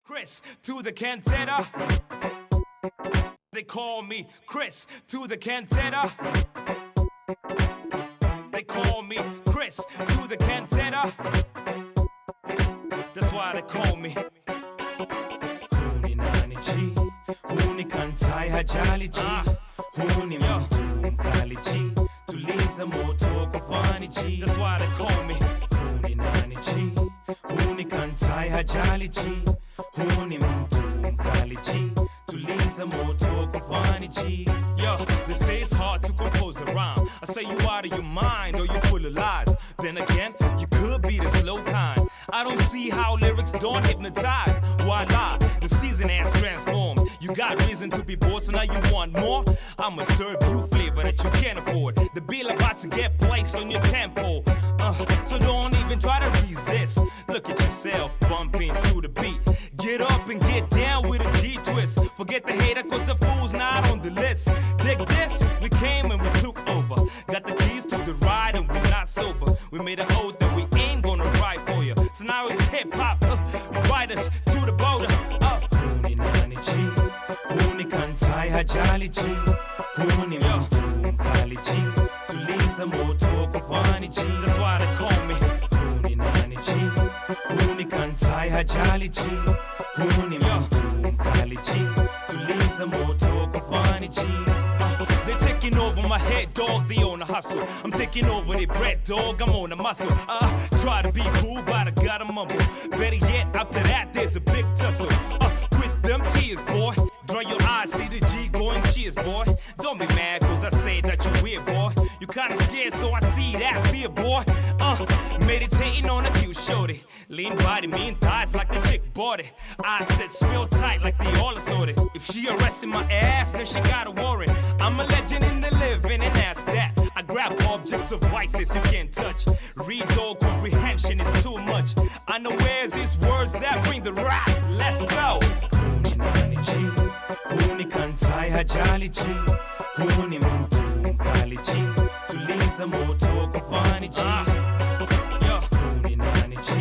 Chris to the cantata. They call me Chris to the cantata. They call me Chris to the cantata. That's why they call me. Huni nani G, huni kantai hajali G, huni mtu mkali G, tuliza moto kufani G. That's why they call me. Huni nani G, huni kantai hajali G, huni mtu mkali G, tuliza moto kufani G. Yo, they say it's hard to compose a rhyme. I say you out of your mind or you full of lies. Then again, you could be the slow kind. I don't see how lyrics don't hypnotize. Why lie? The season has transformed. You got reason to be bored, so now you want more? I'ma serve you flavor that you can't afford. The bill about to get placed on your tempo. So don't even try to resist. Look at yourself bumping to the beat. Get up and get down with a G-twist. Forget the hater cause the fool's not on the list. Dig this, we came and we took over. Got the keys to the ride and we're not sober. We made an oath that we ain't gonna ride for you. So now it's hip-hop, ride us to the border. Huni nani G, huni kantai hajali G, huni mtu mkali G, tuliza moto kufani G. That's why they call me. Huni nani G, huni kantai hajali G, huni mtu mkali G, tuliza moto kufani G. They're taking over my head, dog, they on the hustle. I'm taking over their bread, dog, I'm on the muscle. Try to be cool, but I gotta mumble. Better yet, after that, there's a big tussle. Quit them tears, boy. Dry your eyes, see the G going cheers, boy. Don't be mad, cause I say that you weird, boy. You kinda scared, so I see that fear, boy. Meditating on a cute shorty. Lean body, mean thighs like the chick bought it. Eyes set real tight like they all assorted. If she arrested my ass, then she got a warrant. I'm a legend in the living, and that's that. I grab objects of vices you can't touch. Read all comprehension is too much. Unawares is words that bring the wrath. Let's go. Huni nani G, huni kantai hajali G, huni mtu mkali G, tuliza moto kufani G. Huni nani G,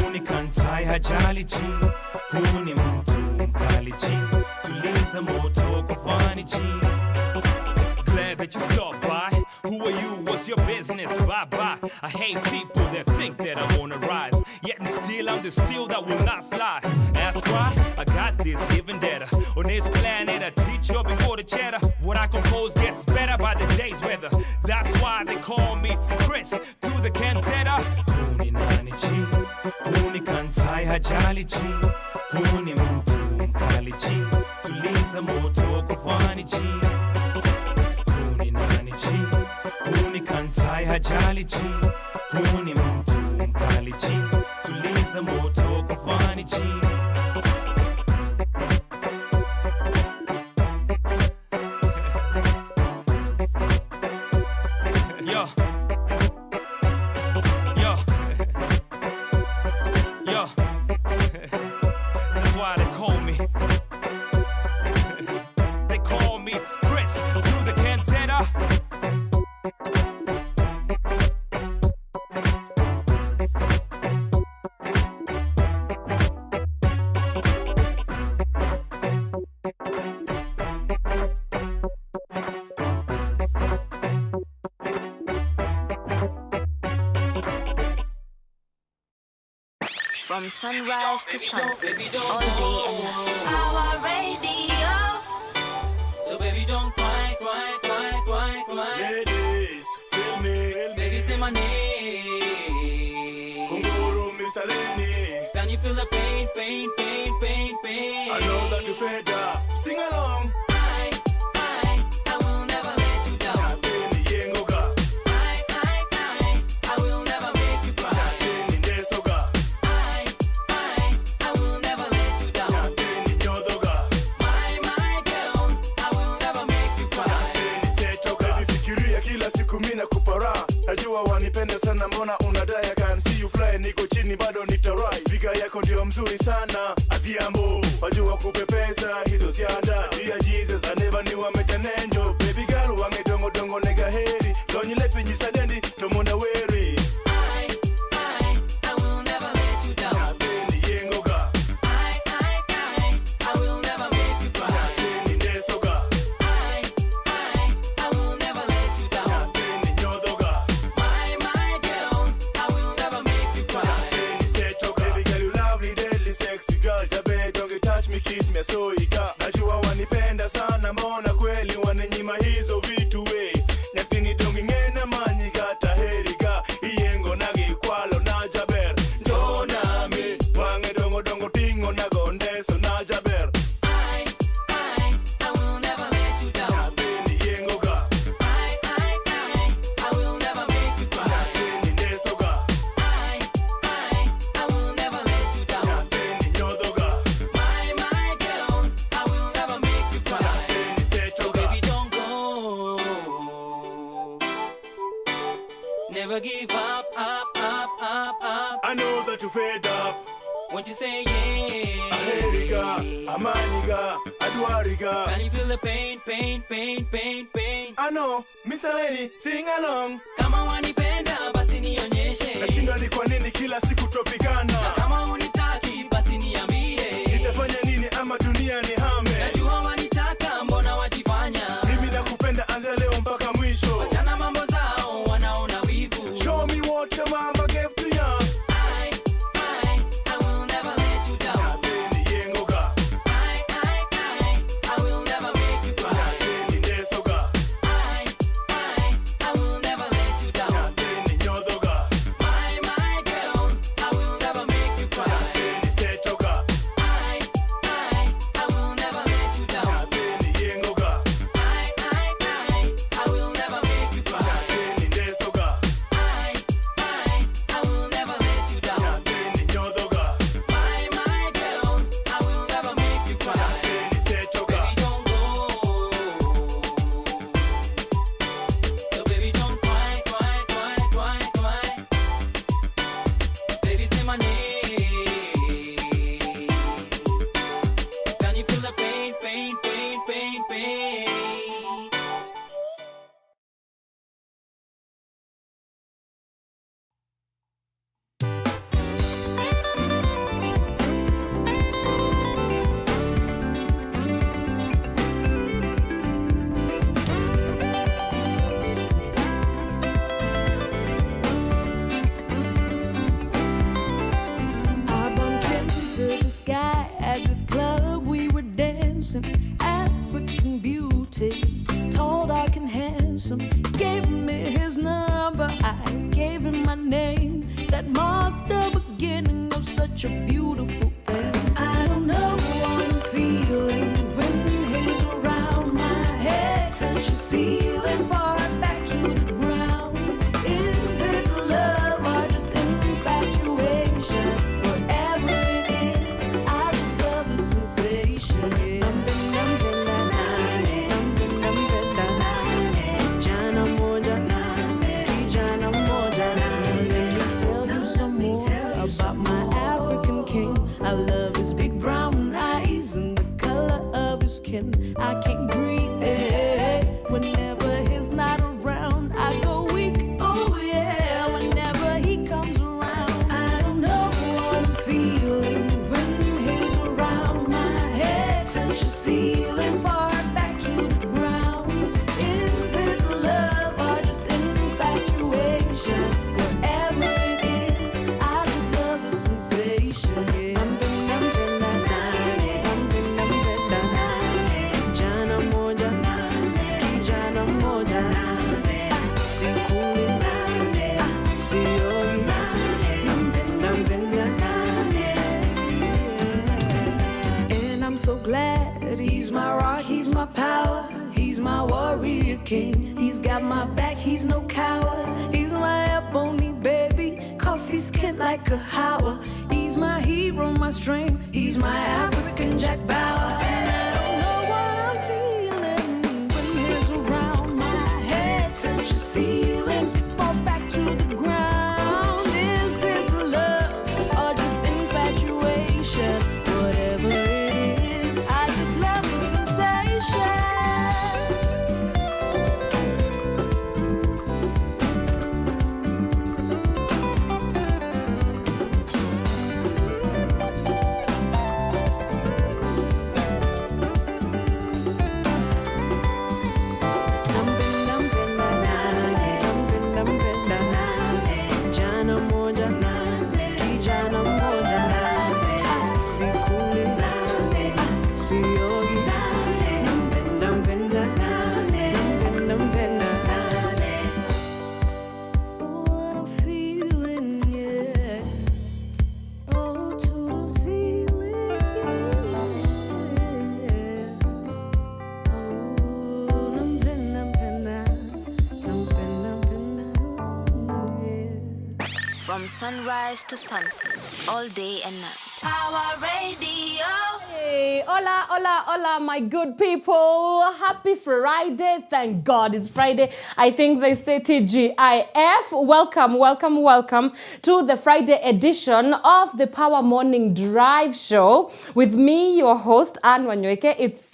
huni kantai hajali G, huni mtu mkali G, tuliza moto kufani G. Glad that you stopped by. Who are you? What's your business? Bye bye. I hate people that think that I'm on a rise. Yet and still I'm the steel that will not fly. Ask why? I got this even better. On this planet I teach you before the chatter. What I compose gets better by the day's weather. That's why they call me Chris to the cantata. Huni nani G, huni kantai hajali G, huni mtu mkali G, tuliza moto kufani G. Huni nani G, huni kantai hajali G, huni mtu mkali G, tuliza moto kufani G. Yo, yo, yo. That's why they call me. They call me Chris to the cantata. From sunrise to sunset, all day and night. Our radio. So baby, don't cry, cry, cry, cry, cry. Ladies, female, Baby, say my name. Kunguru, Mr. Lenny. Can you feel the pain, pain, pain, pain, pain? I know that you're fed up. Sing along. I will never let you down. Nateni yengoga, I will never make you cry. nateni nesoga, I will never let you down. nateni nyodoga, My girl, I will never make you cry. nateni sechoga. Baby, fikiria kila siku mina kupara. Najua wanipenda sana, mbona unadai? I can see you fly, niko chini bado nitarai. Figa yako ndio mzuri sana, adhiambo. Wajua kupepesa, hizo sianda. Dear Jesus, I never knew I met an angel. Baby girl, wange dongo dongo nega heri. Lonyi lepi nyisadendi, tomona weri. I will never let you down. Nateni yengoga, I Never give up, up, up, up, up. I know that you fed up. Won't you say yeah? Aheriga, amaniga, adwariga. Can you feel the pain, pain, pain, pain, pain? I know, Mr. Lenny, sing along. Kama wanipenda basi nionyeshe. Nashinda ni kwa nini kila siku tupigana. Na kama unitaki basi niambie. Nitafanya nini ama dunia ni hame. Najua wanitaka mbona wajifanya. Mimi nakupenda anzia leo mpaka mwisho. Wachana mambo zao wanaona wivu. Show me what your mama gave to ya. I will never let you down. Nateni yengoga. I will never make you cry. Nateni nesoga. I will never let you down. Nateni nyodoga. My girl, I will never make you cry. Nateni setoga. I will never let you down. Nateni yengoga. I will never make you cry. Nateni nesoga. I will never let you down. Nateni nyodoga. My girl, I will never make you cry. Nateni setoga. Baby, don't go. So baby, don't cry, cry, cry, cry, cry. Baby, say my name. Can you feel the pain, pain, pain, pain, pain? I bumped into this guy at this club. We were dancing, African beauty, tall, dark, and handsome. He gave me his number, I gave him my name. That marked the beginning of such a beautiful thing. I don't know what I'm feeling when he's around. My head touches the ceiling, far back to the ground. Is this love or just infatuation? Whatever it is, I just love the sensation. Jana moja, kijana moja. Let me tell you some more about my African king. I love his big brown eyes and the color of his skin. I can't breathe whenever he's not around. I go weak, oh yeah, whenever he comes around. I don't know what I'm feeling when he's around. My head touches the ceiling, far back to the ground. Is this love or just infatuation? Whatever it is, I just love the sensation. Jana moja, kijana moja. Sikuli, siogi, nampenda. And I'm so glad he's my rock, he's my power, he's my warrior king. He's got my back, he's no coward. He's my ebony baby, coffee skin like a Howard. He's my hero, my strength, he's my African Jack Bauer. And I don't know what I'm feeling when he's around. My head touches the ceiling, fall back to the ground. Is this love or just infatuation? Whatever it is, I just love the sensation. Jana moja, kijana moja. Sikuli, siogi, nampenda. What I'm feeling, yeah. Oh, to the ceiling, yeah. Oh, nampenda, yeah. From sunrise to sunset, all day and night. Power Radio. Hey, hola, hola, hola, my good people. Happy Friday. Thank God it's Friday. I think they say TGIF. Welcome, welcome, welcome to the Friday edition of the Power Morning Drive Show with me, your host, Wanyoike. It's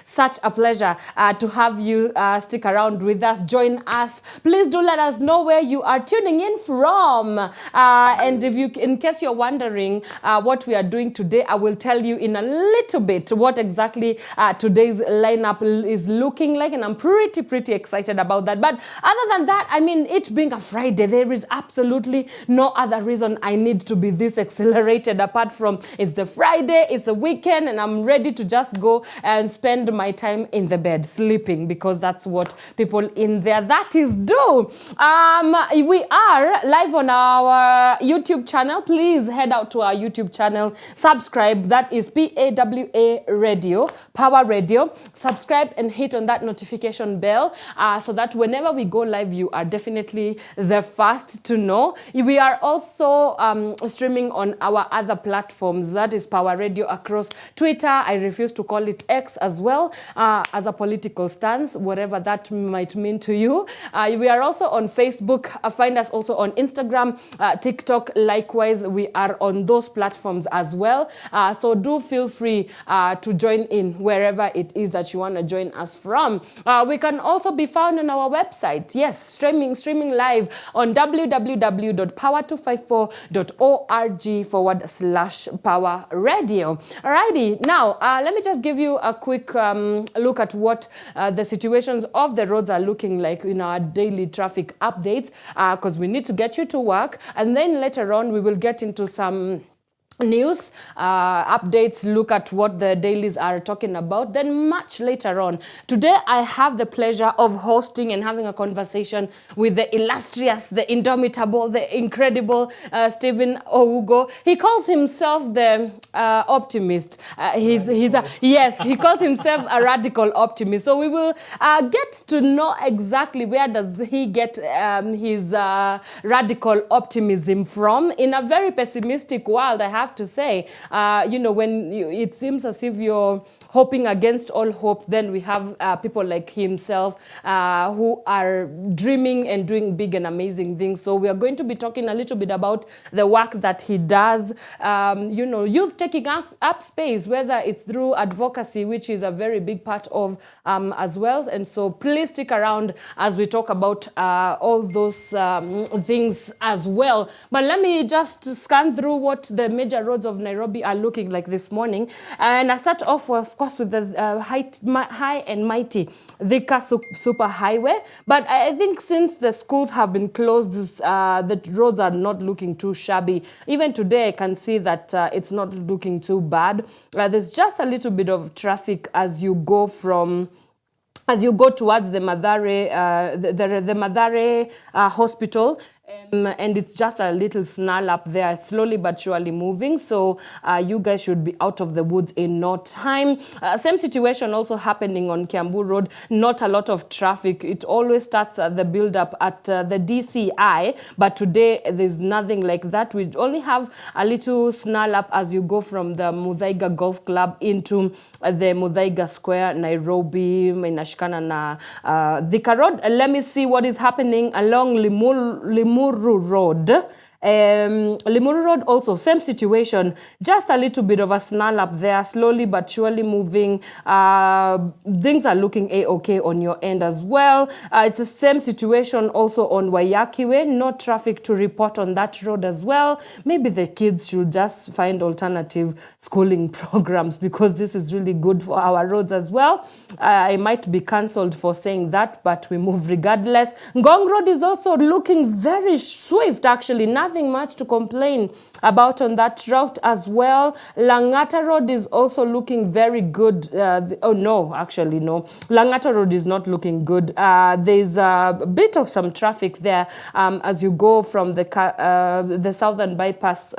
such a pleasure to have you stick around with us, join us. Please do let us know where you are tuning in from. And if you, in case you're wondering what we are doing today, I will tell you in a little bit what exactly today's lineup is looking like, and I'm pretty excited about that. But other than that, I mean, it being a Friday, there is absolutely no other reason I need to be this accelerated apart from it's the Friday, it's a weekend, and I'm ready to just go and spend my time in the bed sleeping, because that's what people in there that is do. We are live on our YouTube channel. Please head out to our YouTube channel, subscribe. That is PAWA Radio, Power Radio. Subscribe and hit on that notification bell so that whenever we go live, you are definitely the first to know. We are also streaming on our other platforms. That is Power Radio across Twitter. I refuse to call it X as well, as a political stance, whatever that might mean to you. We are also on Facebook. Find us also on Instagram, TikTok. Likewise, we are on those platforms as well. So do feel free to join in wherever it is that you want to join us from. We can also be found on our website. Yes, streaming live on www.power254.org/Power Radio. Alrighty, now let me just give you a quick look at what the situations of the roads are looking like in our daily traffic updates, because we need to get you to work, and then later on we will get into some news updates, look at what the dailies are talking about. Then much later on today, I have the pleasure of hosting and having a conversation with the illustrious, the indomitable, the incredible Stephen Ougo. He calls himself the optimist. Yes, he calls himself a radical optimist. So we will get to know exactly where does he get his radical optimism from in a very pessimistic world, I have to say. When it seems as if you're hoping against all hope, then we have people like himself who are dreaming and doing big and amazing things. So we are going to be talking a little bit about the work that he does, youth taking up space, whether it's through advocacy, which is a very big part of as well. And so please stick around as we talk about all those things as well. But let me just scan through what the major roads of Nairobi are looking like this morning. And I start off, of course, with the high and mighty Thika Super Highway. But I think since the schools have been closed, the roads are not looking too shabby. Even today, I can see that it's not looking too bad. There's just a little bit of traffic as you go towards the Mathare, the Mathare hospital. And it's just a little snarl up there, slowly but surely moving. So you guys should be out of the woods in no time. Same situation also happening on Kiambu Road. Not a lot of traffic. It always starts at the build-up at the DCI. But today, there's nothing like that. We only have a little snarl up as you go from the Muthaiga Golf Club into the Muthaiga Square, Nairobi, inashikana na Thika Road. Let me see what is happening along Limuru Road. Limuru Road also, same situation, just a little bit of a snarl up there, slowly but surely moving. Things are looking a-okay on your end as well. It's the same situation also on Wanyoike Way, no traffic to report on that road as well. Maybe the kids should just find alternative schooling programs, because this is really good for our roads as well. I might be cancelled for saying that, but we move regardless. Ngong Road is also looking very swift, actually. Nothing much to complain about on that route as well. Langata Road is also looking very good. Langata Road is not looking good. There's a bit of some traffic there as you go from the southern bypass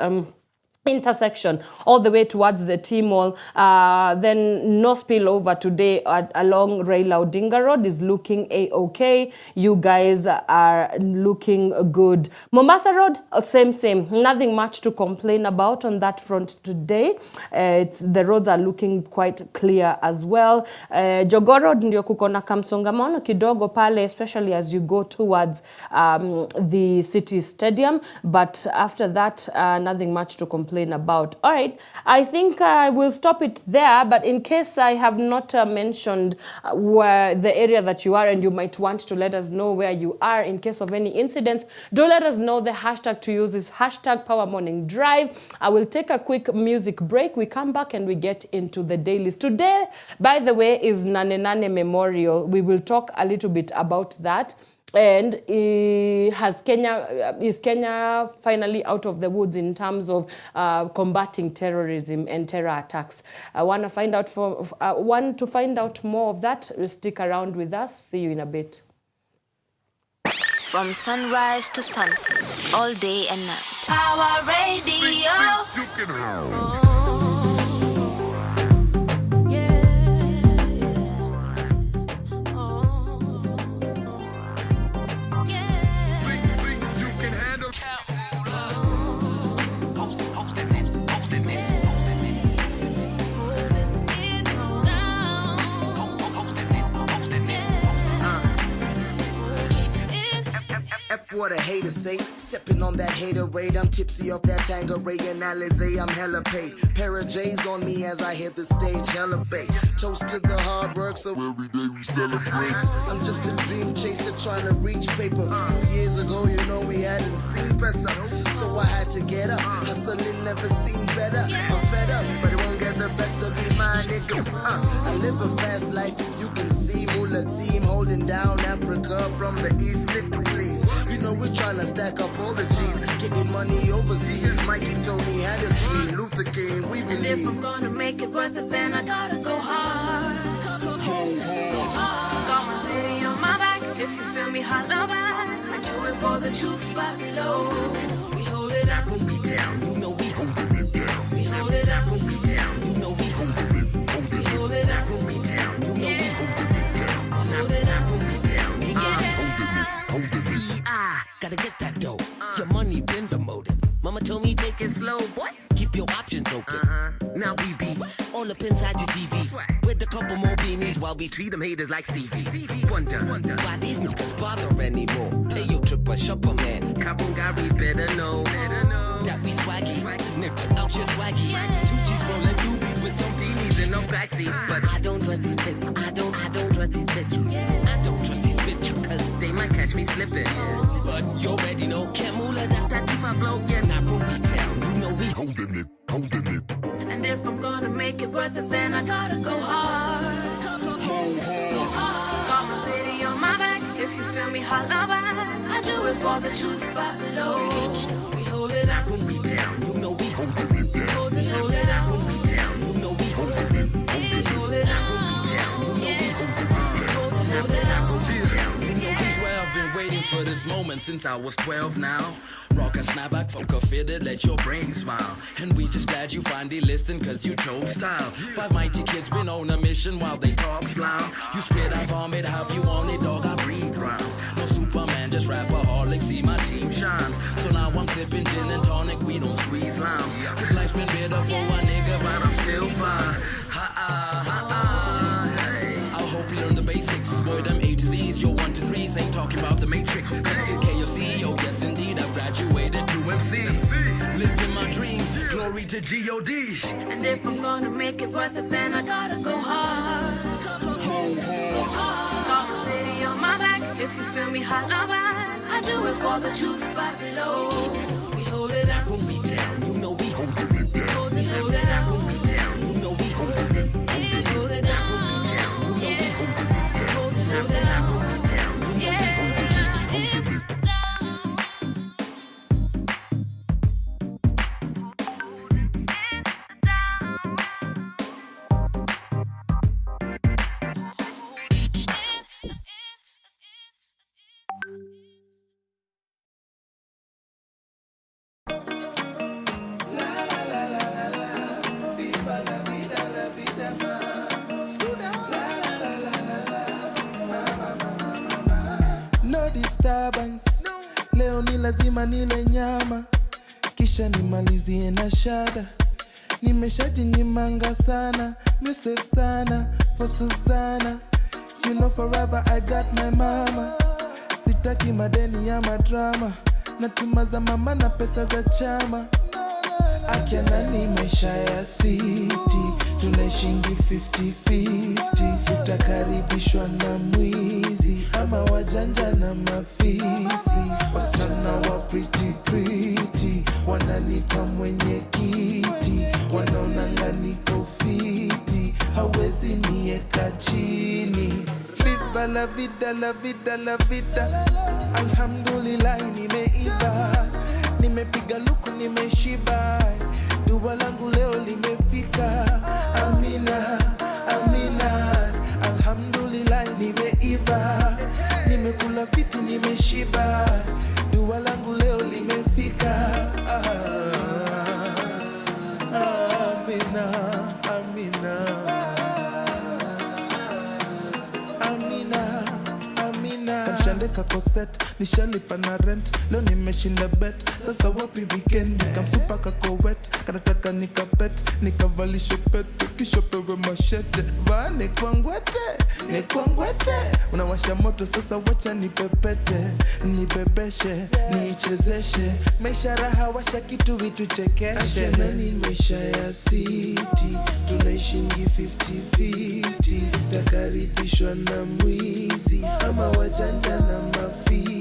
intersection all the way towards the T-Mall. Then no spillover today along Raila Odinga Road is looking a-okay. You guys are looking good. Mombasa Road, same. Nothing much to complain about on that front today. The roads are looking quite clear as well. Jogoo Road ndio kuko na kamsongamano kidogo pale, especially as you go towards the city stadium. But after that, nothing much to complain about. All right, I think I will stop it there, but in case I have not mentioned where the area that you are, and you might want to let us know where you are in case of any incidents, do let us know. The hashtag to use is hashtag Power Morning Drive. I will take a quick music break. We come back and we get into the dailies. Today, by the way, is Nane Nane Memorial. We will talk a little bit about that. And is Kenya finally out of the woods in terms of combating terrorism and terror attacks? I want to find out more of that. Stick around with us. See you in a bit. From sunrise to sunset, all day and night. Power Radio. F what a hater say, sipping on that haterade. I'm tipsy off that Tangeray and Alizé, I'm hella paid. Pair of J's on me as I hit the stage, hella bait. Toast to the hard work, so every day we celebrate. I'm just a dream chaser trying to reach paper. A few years ago, you know we hadn't seen better, so I had to get up. Hustling never seemed better. I'm fed up, but it won't get the best of me, my nigga. I live a fast life, if you can see. Mula team holding down Africa from the east, nigga, please. You know we're trying to stack up all the G's, getting money overseas. Mikey Tony had a dream, Luther King, we believe. And if I'm gonna make it worth it, then I gotta go hard. Got my city on my back, if you feel me, holla back. I do it for the 250. We hold it up, When we down, you know we holding it down. we hold it up, When we down, you know we holding it, we hold it up, When we down, you know we holding it down. hold it up. When we down, you know we holding it. See, I gotta get that dough. Your money been the motive. Mama told me take it slow, boy. Keep your options open. Now we be all up inside your TV with a couple more beanies while we treat them haters like Stevie Wonder. Why these niggas bother anymore? Tell your tripper, shopper man, Kabungari better know that we swaggy, nigga out your swaggy. Two G's rolling doobies with some beanies in the backseat. But I don't trust these bitches. I don't trust these bitches. I don't trust these bitches, cause they might catch me slipping. But you already know, Camula, that's that Tifa flow. Yeah, now when we down, you know we holding it. And if I'm gonna make it worth it, then I gotta go hard. Got my city on my back, if you feel me, holla back. I do it for the 250. We hold it up, When we down, you know we holding it down. hold it up, When we down, you know we holding it. hold it up. When we down, you know we holding it down. Hold it up. I swear I've been waiting for this moment since I was 12 now. Rock a snapback, folk a fitted, let your brain smile. And we just glad you finally listened cause you chose style. 5 mighty kids been on a mission while they talk slime. You spit, I vomit, have you on it, dog, I breathe rhymes. No Superman, just rapaholic, see my team shines. So now I'm sipping gin and tonic, we don't squeeze limes. Cause life's been bitter for a nigga, but I'm still fine. Hey. I hope you learn the basics. Boy, them A to Z's, your 1 to 3s ain't talking about the Matrix. Thanks to KFC, oh yes indeed, I've graduated to MC. Living my dreams, glory to G.O.D. And if I'm gonna make it worth it, then I gotta go hard. Got my city on my back, if you feel me, holla back. I do it for the 250. We hold it up, When we down, you know we holding it down. hold it up. When we down, you know we holding it. Hold it up. When we down, you know we holding it down. Hold it up. When we down, you know we holding it. lazima nile nyama, kisha nimalizie na shada. Nimeshajinyimanga sana, musef sana, for Susana. You know forever I got my mama. Sitaki madeni ya madrama, natuma za mama na pesa za chama. Akiana ni maisha ya city, tunaishingi 50-50. Utakaribishwa na mwizi ama wajanja na mafisi. Wasichana wa pretty pretty wananipa mwenye kiti, wanaonanga niko fiti, hawezi nieka chini. Viva la vida, la vida, la vida. Alhamdulillah nimeiva, nimepiga luku nimeshiba, dua langu leo limefika. Amina, amina. Alhamdulillah nimeiva, nimekula fiti nimeshiba, dua langu leo limefika. Amina, amina. Amina, amina. Kamshandeka koset, nishalipa na rent, leo nimeshinda bet. Sasa wapi weekend, kamsupa kako wet, kanataka nikapet, nikavalishe pete, kisha pewe mashete. Vaa nekwangwete, nekwangwete. Unawasha moto sasa wacha nipepete, nibebeshe, niichezeshe. Maisha raha washa kitu vitu chekeshe. Akiana ni maisha ya city, tunaishingi 50-50. Takaribishwa na mwizi ama wajanja na mafisi.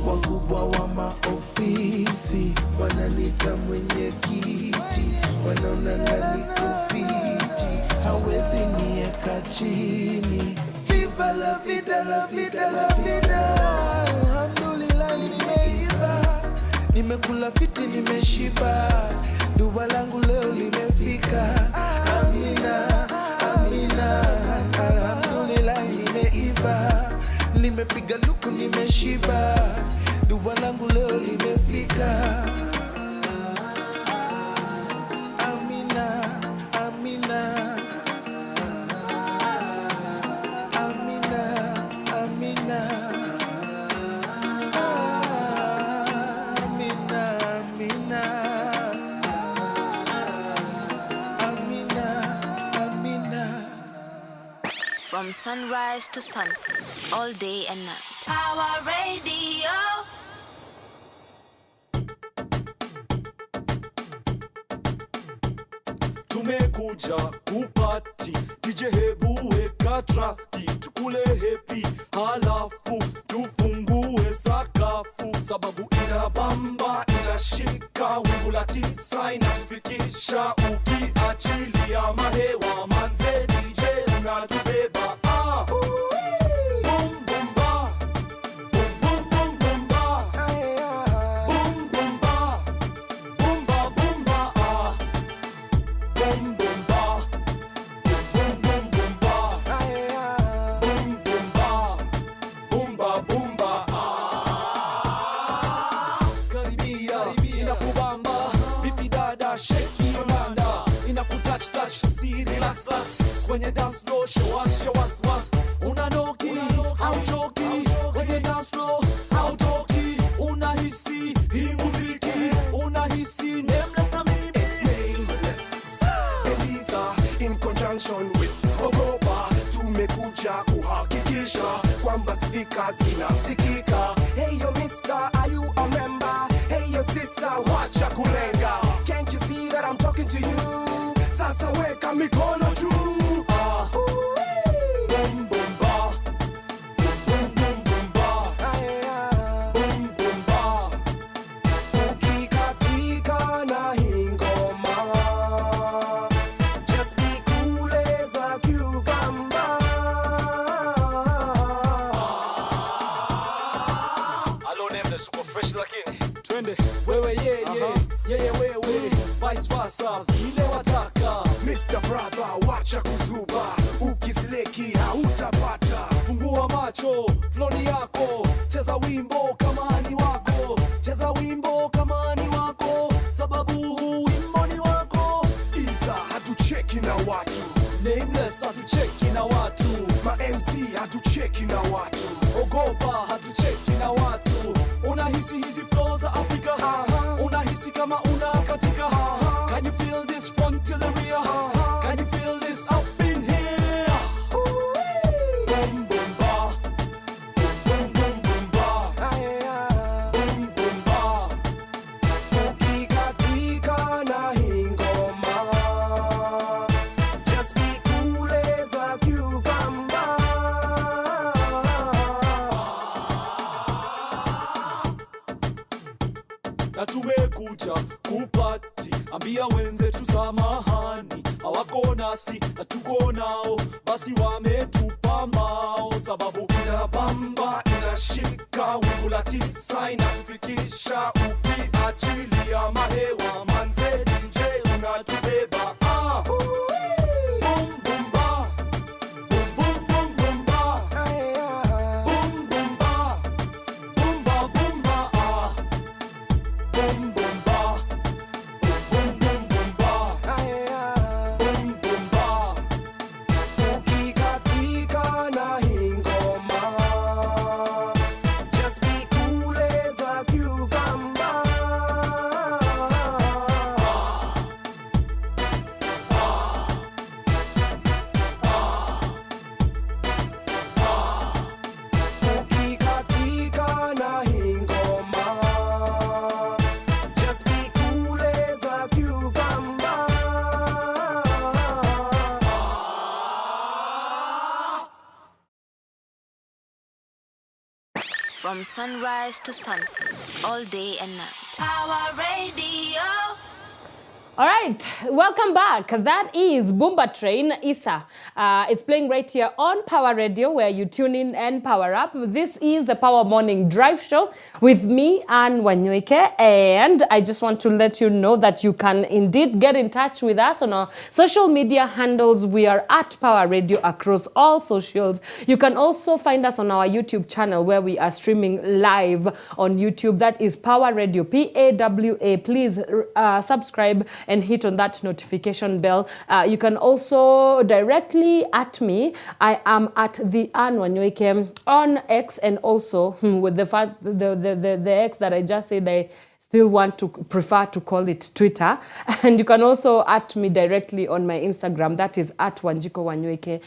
Wakubwa wa maofisi wananita mwenye kiti, wanaonanga niko fiti, hawezi nieka chini. Viva la vida, la vida, la vida. Alhamdulillah nimeiva, nimekula fiti nimeshiba, dua langu leo limefika. Amina, amina. Alhamdulillah nimeiva, nimepiga luku nimeshiba, dua langu leo limefika. Amina, amina. Amina, amina. Amina, amina. Amina, amina. From sunrise to sunset, all day and night. Power Radio. Tumekuja kupati, DJ hebu weka traki, tukule happy, halafu tufungue sakafu, sababu inabamba, inashika, wingu la 9 inatufikisha, ukiachilia mahewa manze DJ unatubeba. Boom boom ba, boom boom boom boom ba, boom boom ba, boom ba boom ba. Boom boom ba, boom boom boom ba, boom boom ba, boom ba boom ba. Karibia, inakubamba, vipi dada, shake your nanda, inakutouch touch, si relax relax, kwenye dance floor, show us your what, unanoki, hauchoki, kwenye dance floor, hautoki, unahisi hii muziki, unahisi nameless na mimi. It's nameless. Eliza in conjunction with Ougo, tumekuja kuhakikisha kwamba speakers zinasikika. Hey yo mister, are you a member? Hey yo sister, wacha kulenga. Can't you see that I'm talking to you? Sasa weka mikono juu. Boom boom ba, boom boom boom ba, boom boom ba. Ukikatika na hii ngoma, just be cool as a cucumber. Alo nameless uko fresh lakini twende wewe yeye wewe vice versa vile wataka. Mr. Brother, wacha kuzuba, ukisleki hautapata. Fungua macho, floni yako, cheza wimbo kama ni wako, cheza wimbo kama ni wako, sababu huu wimbo ni wako. Iza hatucheki na watu, Nameless hatucheki na watu, ma MC hatucheki na watu. ogopa hatucheki na watu. Unahisi hizi flow za na tumekuja kupati. Ambia wenzetu samahani, hawako nasi na tuko nao, basi wametupa mbao. Sababu inabamba inashika, wingu la tisa inatufikisha, ukiachilia mahewa manze DJ unatubeba. From sunrise to sunset, all day and night. Power Radio. All right, welcome back. That is Boomba Train, Isa. It's playing right here on Power Radio, where you tune in and power up. This is the Power Morning Drive Show with me, Wanyoike, and I just want to let you know that you can indeed get in touch with us on our social media handles. We are at Power Radio across all socials. You can also find us on our YouTube channel, where we are streaming live on YouTube. That is Power Radio, PAWA. Please subscribe and hit on that notification bell. You can also directly at me. I am at the Wanyoike on X, and also with the fact the X that I just said, I still prefer to call it Twitter. And you can also at me directly on my Instagram. That is at Wanjiko Wanyoike,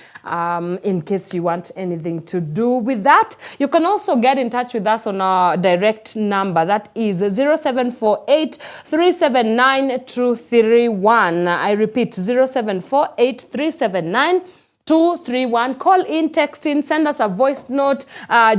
in case you want anything to do with that. You can also get in touch with us on our direct number. That is 0748 379 231. I repeat, 0748 379 231. Call in, text in, send us a voice note,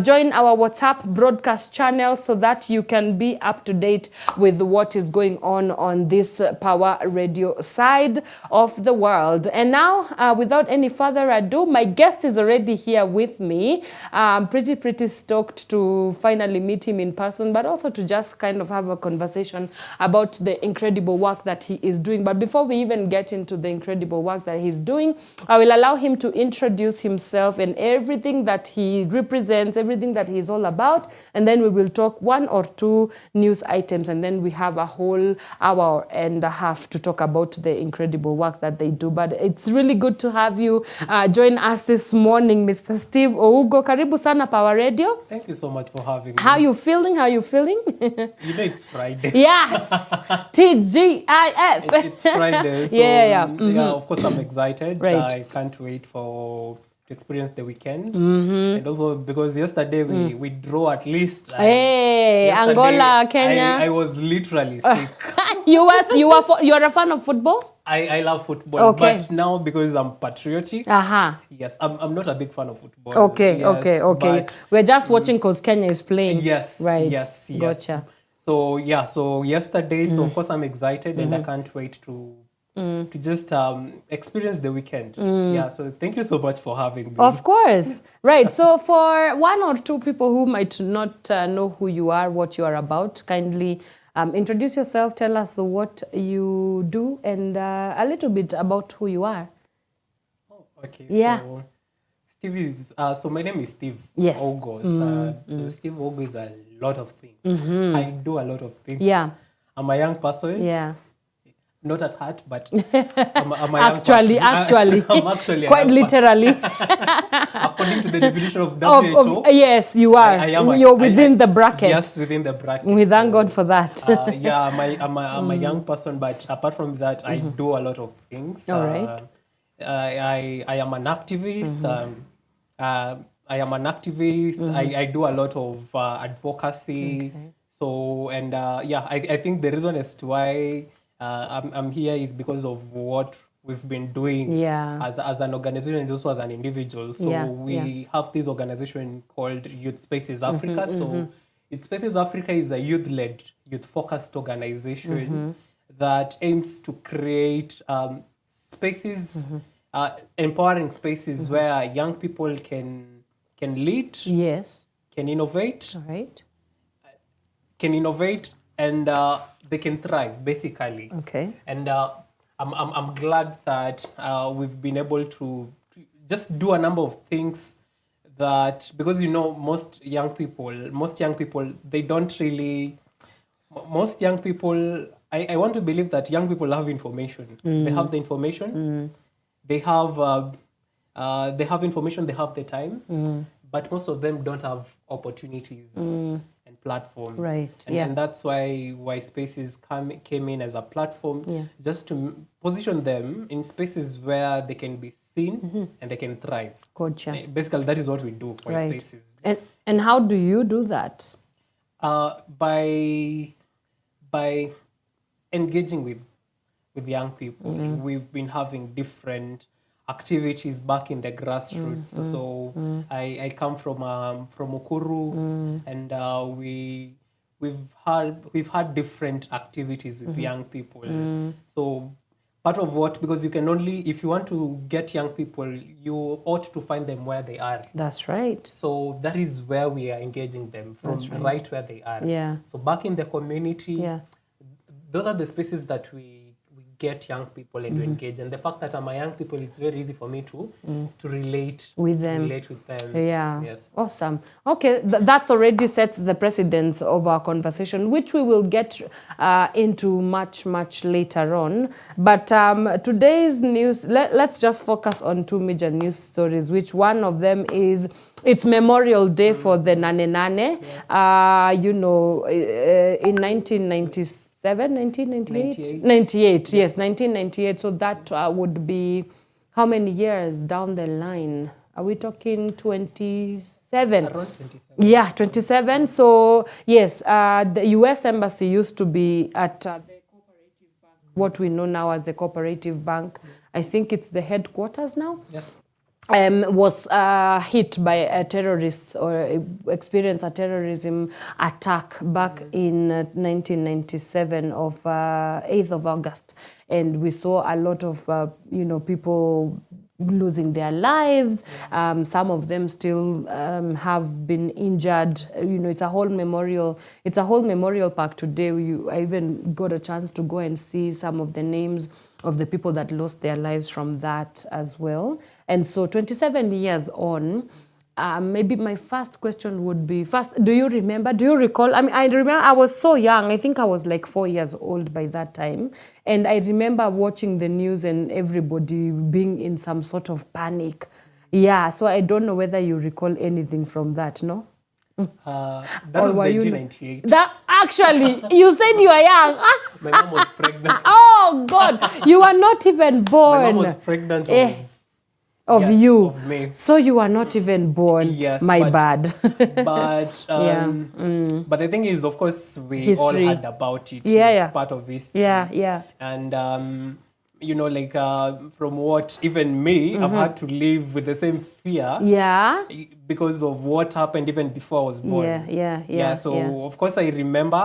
join our WhatsApp broadcast channel so that you can be up to date with what is going on this Power Radio side of the world. And now, without any further ado, my guest is already here with me. I'm pretty stoked to finally meet him in person, but also to just kind of have a conversation about the incredible work that he is doing. But before we even get into the incredible work that he's doing, I will allow him to introduce himself and everything that he represents, everything that he's all about, and then we will talk one or two news items, and then we have a whole hour and a half to talk about the incredible work that they do. But it's really good to have you join us this morning, Mr. Steve Ougo. Karibu sana Power Radio. Thank you so much for having me. How you feeling? You know it's Friday. Yes, TGIF. It's Friday, so yeah, of course I'm excited. Right. I can't wait to experience the weekend. And also because yesterday we draw at least. Angola, Kenya. I was literally sick. You're a fan of football? I love football, okay. But now because I'm patriotic, yes, I'm not a big fan of football. Okay. We're just watching because Kenya is playing. Yes, right. Yes. Gotcha. So yesterday, so of course I'm excited and I can't wait to just experience the weekend. Yeah, so thank you so much for having me. Of course. Right, so for one or two people who might not know who you are, what you are about, kindly introduce yourself, tell us what you do, and a little bit about who you are. Oh, okay. Yeah. So Steve is, so my name is Steve. Yes. Ougo. So Steve Ougo is a lot of things. I do a lot of things. Yeah. I'm a young person. Yeah. Not at heart, but I'm a young actually, I'm actually quite literally. According to the definition of WHO. Yes, you are. You're within the bracket. Yes, within the bracket. We thank God for that. Yeah, I'm a young person, but apart from that, I do a lot of things. All right. I am an activist. I am an activist. I do a lot of advocacy. Okay. So, and I think the reason as to why I'm here is because of what we've been doing as an organization and also as an individual. So we have this organization called Youth Spaces Africa. So Youth Spaces Africa is a youth-led youth-focused organization that aims to create spaces, empowering spaces where young people can lead, Yes. can innovate, All right. and they can thrive, basically. Okay. And I'm glad that we've been able to just do a number of things that, because most young people, they don't really. Most young people, I want to believe that young people have information. They have the information. They have information. They have the time. But most of them don't have opportunities and platform. Right. And that's why Spaces came in as a platform, just to position them in spaces where they can be seen and they can thrive. Gotcha. Basically, that is what we do for Spaces. And how do you do that? By engaging with young people. We've been having different activities back in the grassroots. So I come from Ukuru, and we've had different activities with young people. So part of what, because you can only, if you want to get young people, you ought to find them where they are. That's right. So that is where we are engaging them, from right where they are. Yeah. So back in the community, those are the spaces that we get young people and to engage. And the fact that I'm a young people, it's very easy for me to relate with them. Yeah. Yes. Awesome. Okay, that's already sets the precedence of our conversation, which we will get into much later on. But today's news, let's just focus on two major news stories, which one of them is it's Memorial Day for the Nane Nane. In 1998, yes, 1998. So that would be how many years down the line? Are we talking 27? Around 27. Yeah, 27. So yes, the U.S. Embassy used to be at the Cooperative Bank, what we know now as the Cooperative Bank. I think it's the headquarters now. Yeah. Was hit by a terrorist or experienced a terrorism attack back in 1997 of 8th of August. And we saw a lot of, people losing their lives. Some of them still have been injured. It's a whole memorial. It's a whole memorial park today. I even got a chance to go and see some of the names of the people that lost their lives from that as well. And so 27 years on, maybe my first question would be, do you recall? I mean, I remember I was so young. I think I was like 4 years old by that time. And I remember watching the news and everybody being in some sort of panic. Yeah, so I don't know whether you recall anything from that, no? That was 1998. Actually, you said you were young. My mom was pregnant. Oh, God. You were not even born. My mom was pregnant of you. Of me. So you were not even born. Yes. My bad. But the thing is, of course, we history. all heard about it. Yeah, it's part of history. Yeah. And from what even me, I've had to live with the same fear. Yeah. Because of what happened even before I was born. Yeah. So of course I remember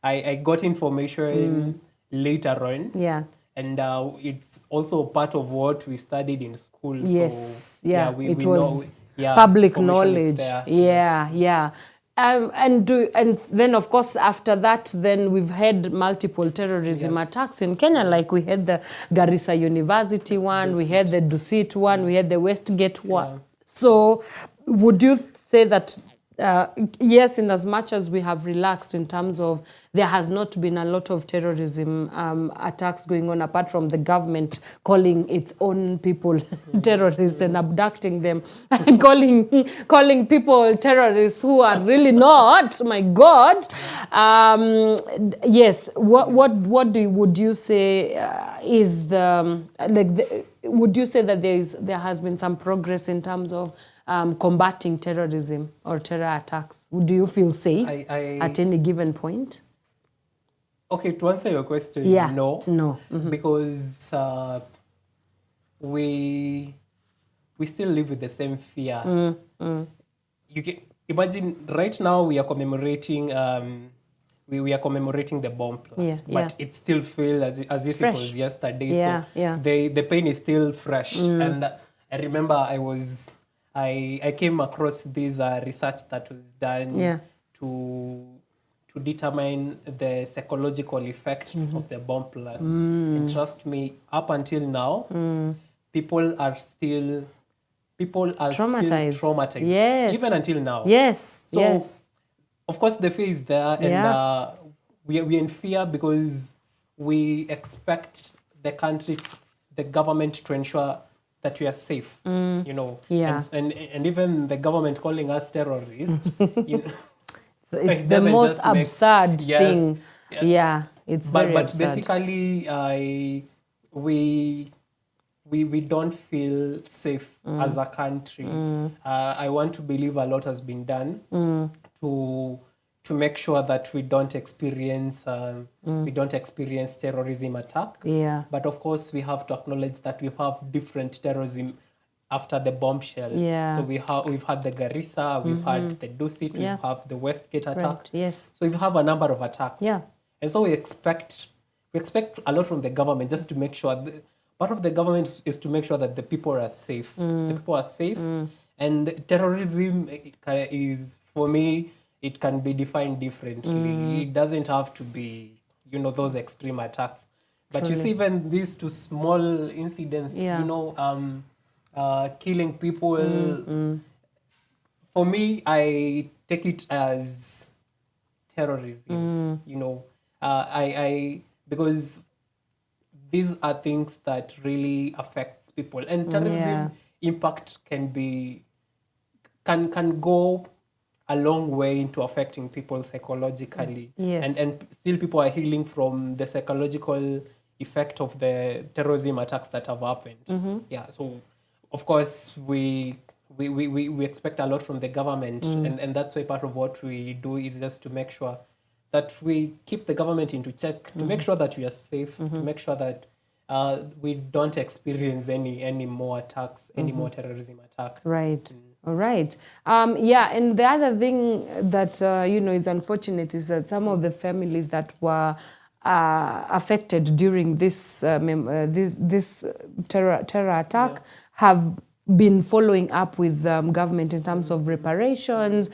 I got information later on. Yeah. And it's also part of what we studied in school. Yes. So, it was public knowledge. Yeah. And then, of course, after that, then we've had multiple terrorism attacks in Kenya. Like we had the Garissa University one, we had the Dusit one, we had the Westgate one. So would you say that, yes, in as much as we have relaxed in terms of there has not been a lot of terrorism attacks going on, apart from the government calling its own people terrorists and abducting them and calling people terrorists who are really not, my God. Yes, would you say is would you say that there has been some progress in terms of combating terrorism or terror attacks? Do you feel safe at any given point? Okay, to answer your question, no. Mm-hmm. Because we still live with the same fear. You can imagine right now we are commemorating we are commemorating the bomb blast, Yeah, but it still feels as if it fresh. was yesterday. Yeah, so yeah. the pain is still fresh. And I remember I came across this research that was done Yeah. to determine the psychological effect of the bomb blast. And trust me, up until now, people are still traumatized. Yes. Even until now. Yes. So, yes. of course, the fear is there, and Yeah. we're in fear because we expect the government to ensure that we are safe. You know, Yeah. and even the government calling us terrorists. You know, So it's it the doesn't most just make- absurd Yes. thing. Yeah. Yeah, it's very but absurd. basically, we don't feel safe as a country. I want to believe a lot has been done to make sure that we don't experience terrorism attack. Yeah. But of course, we have to acknowledge that we have different terrorism after the bombshell. Yeah. So we've had the Garissa, we've had the Dusit, Yeah. we have the Westgate attack. Right. Yes. So we have a number of attacks. Yeah. And so we expect a lot from the government just to make sure part of the government is to make sure that the people are safe. The people are safe. And terrorism is, for me, it can be defined differently. It doesn't have to be, those extreme attacks. But you see, even these two small incidents, Yeah. Killing people, for me, I take it as terrorism. Because these are things that really affects people, and terrorism impact can go a long way into affecting people psychologically. Yes. And still people are healing from the psychological effect of the terrorism attacks that have happened. Yeah, so of course we expect a lot from the government, and that's why part of what we do is just to make sure that we keep the government into check, to make sure that we are safe, to make sure that we don't experience any more attacks, any more terrorism attack. Right. All right. Yeah, and the other thing that is unfortunate is that some of the families that were affected during this terror attack have been following up with government in terms of reparations,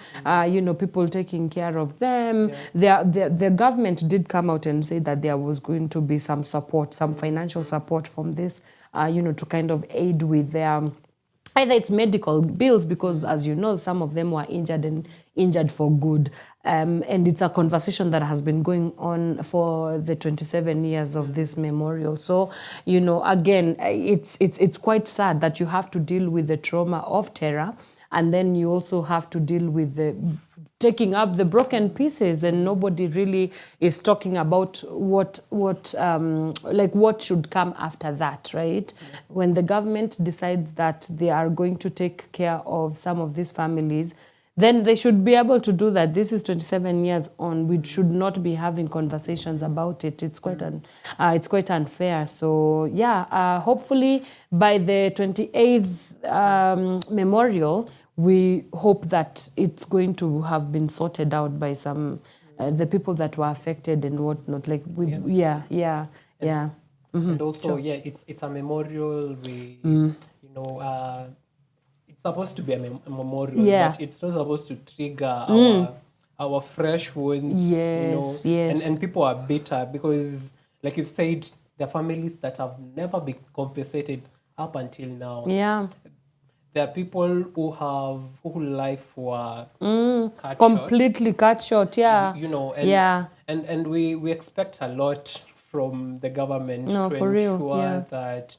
people taking care of them. The government did come out and say that there was going to be some support, some financial support from this, to kind of aid with their, either it's medical bills, because as you know, some of them were injured for good. And it's a conversation that has been going on for the 27 years of this memorial. So, again, it's quite sad that you have to deal with the trauma of terror, and then you also have to deal with the taking up the broken pieces, and nobody really is talking about what should come after that, right? When the government decides that they are going to take care of some of these families, then they should be able to do that. This is 27 years on. We should not be having conversations about it. It's quite unfair. So yeah, hopefully by the 28th memorial, we hope that it's going to have been sorted out by some the people that were affected and whatnot. Like And also, it's a memorial. It's supposed to be a memorial, but it's not supposed to trigger our fresh wounds. Yes, yes. And people are bitter because, like you've said, the families that have never been compensated up until now. Yeah. There are people whose life were completely cut short. Yeah. And we expect a lot from the government to ensure that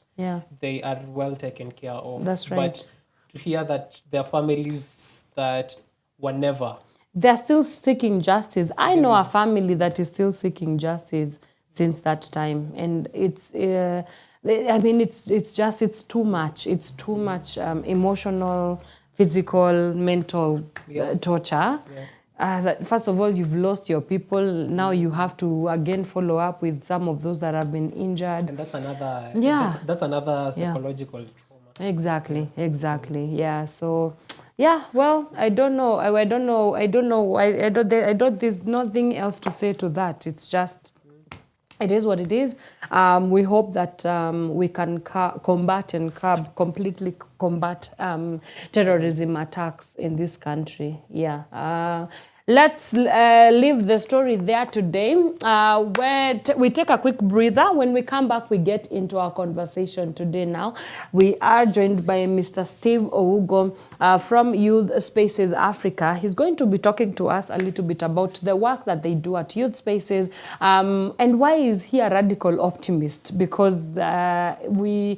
they are well taken care of. That's right. But to hear that there are families that were never. They're still seeking justice. I know a family that is still seeking justice since that time, and it's too much. It's too much emotional, physical, mental torture. Yes. First of all, you've lost your people. Now you have to again follow up with some of those that have been injured. And that's another. Yeah. That's another psychological trauma. Exactly. Yeah. So, Yeah, well, I don't know. I don't know. I don't know. I don't. There's nothing else to say to that. It's just, it is what it is. We hope that we can combat and completely combat terrorism attacks in this country. Yeah. Let's leave the story there today. We take a quick breather. When we come back, we get into our conversation today now. We are joined by Mr. Steve Ougo from Youth Spaces Africa. He's going to be talking to us a little bit about the work that they do at Youth Spaces, and why is he a radical optimist? Because there's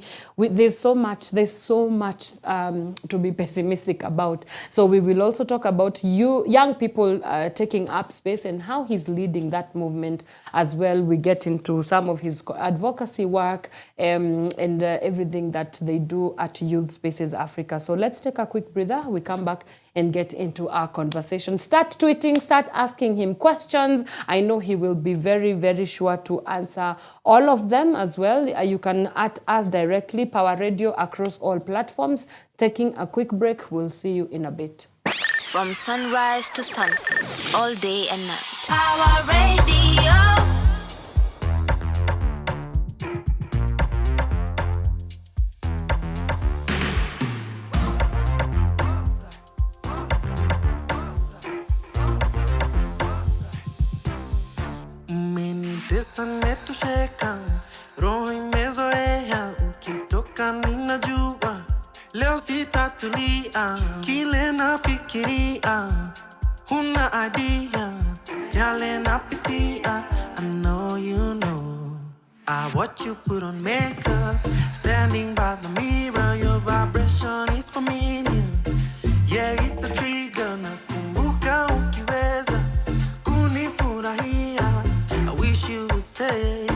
so much to be pessimistic about. So we will also talk about young people taking up space and how he's leading that movement as well. We get into some of his advocacy work and everything that they do at Youth Spaces Africa. So let's take a quick breather. We come back and get into our conversation. Start tweeting, start asking him questions. I know he will be very, very sure to answer all of them as well. You can at us directly, Power Radio across all platforms. Taking a quick break. We'll see you in a bit. From sunrise to sunset, all day and night. Power Radio. Umenitesa nimetosheka, roho imezoea, ukitoka ninajua leo sitatulia, kile nafikiria huna idea, yale napitia, I know you know. I watch you put on makeup, standing by the mirror, your vibration is familiar. Yeah, it's a trigger, nakumbuka ukiweza kunifurahia. I wish you would stay,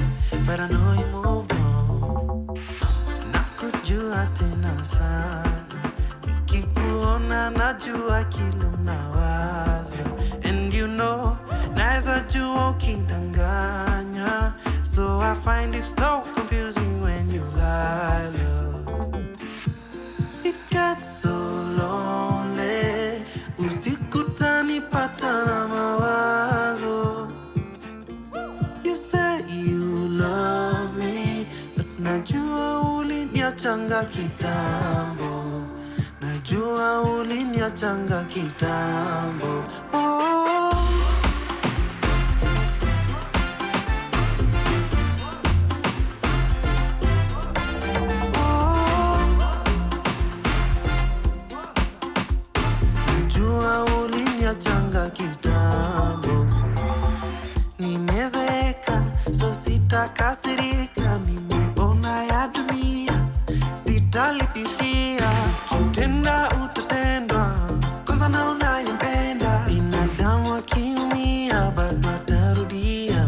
but I know you moved on. Nakujua tena sana, nikikuona najua kile unawaza. And you know, naeza jua ukidanganya. So I find it so confusing when you lie, love. It gets so lonely, usiku tanipata na mawazo. You say you love me, but najua uliniachanga kitambo. Najua uliniachanga kitambo. Oh. Najua uliniachanga kitambo. Nimezeeka, so sitakasirika. Nimeona ya dunia, sitalipishia. Kitenda utatendwa, kwanza na unayempenda. Binadamu akiumia, bado atarudia.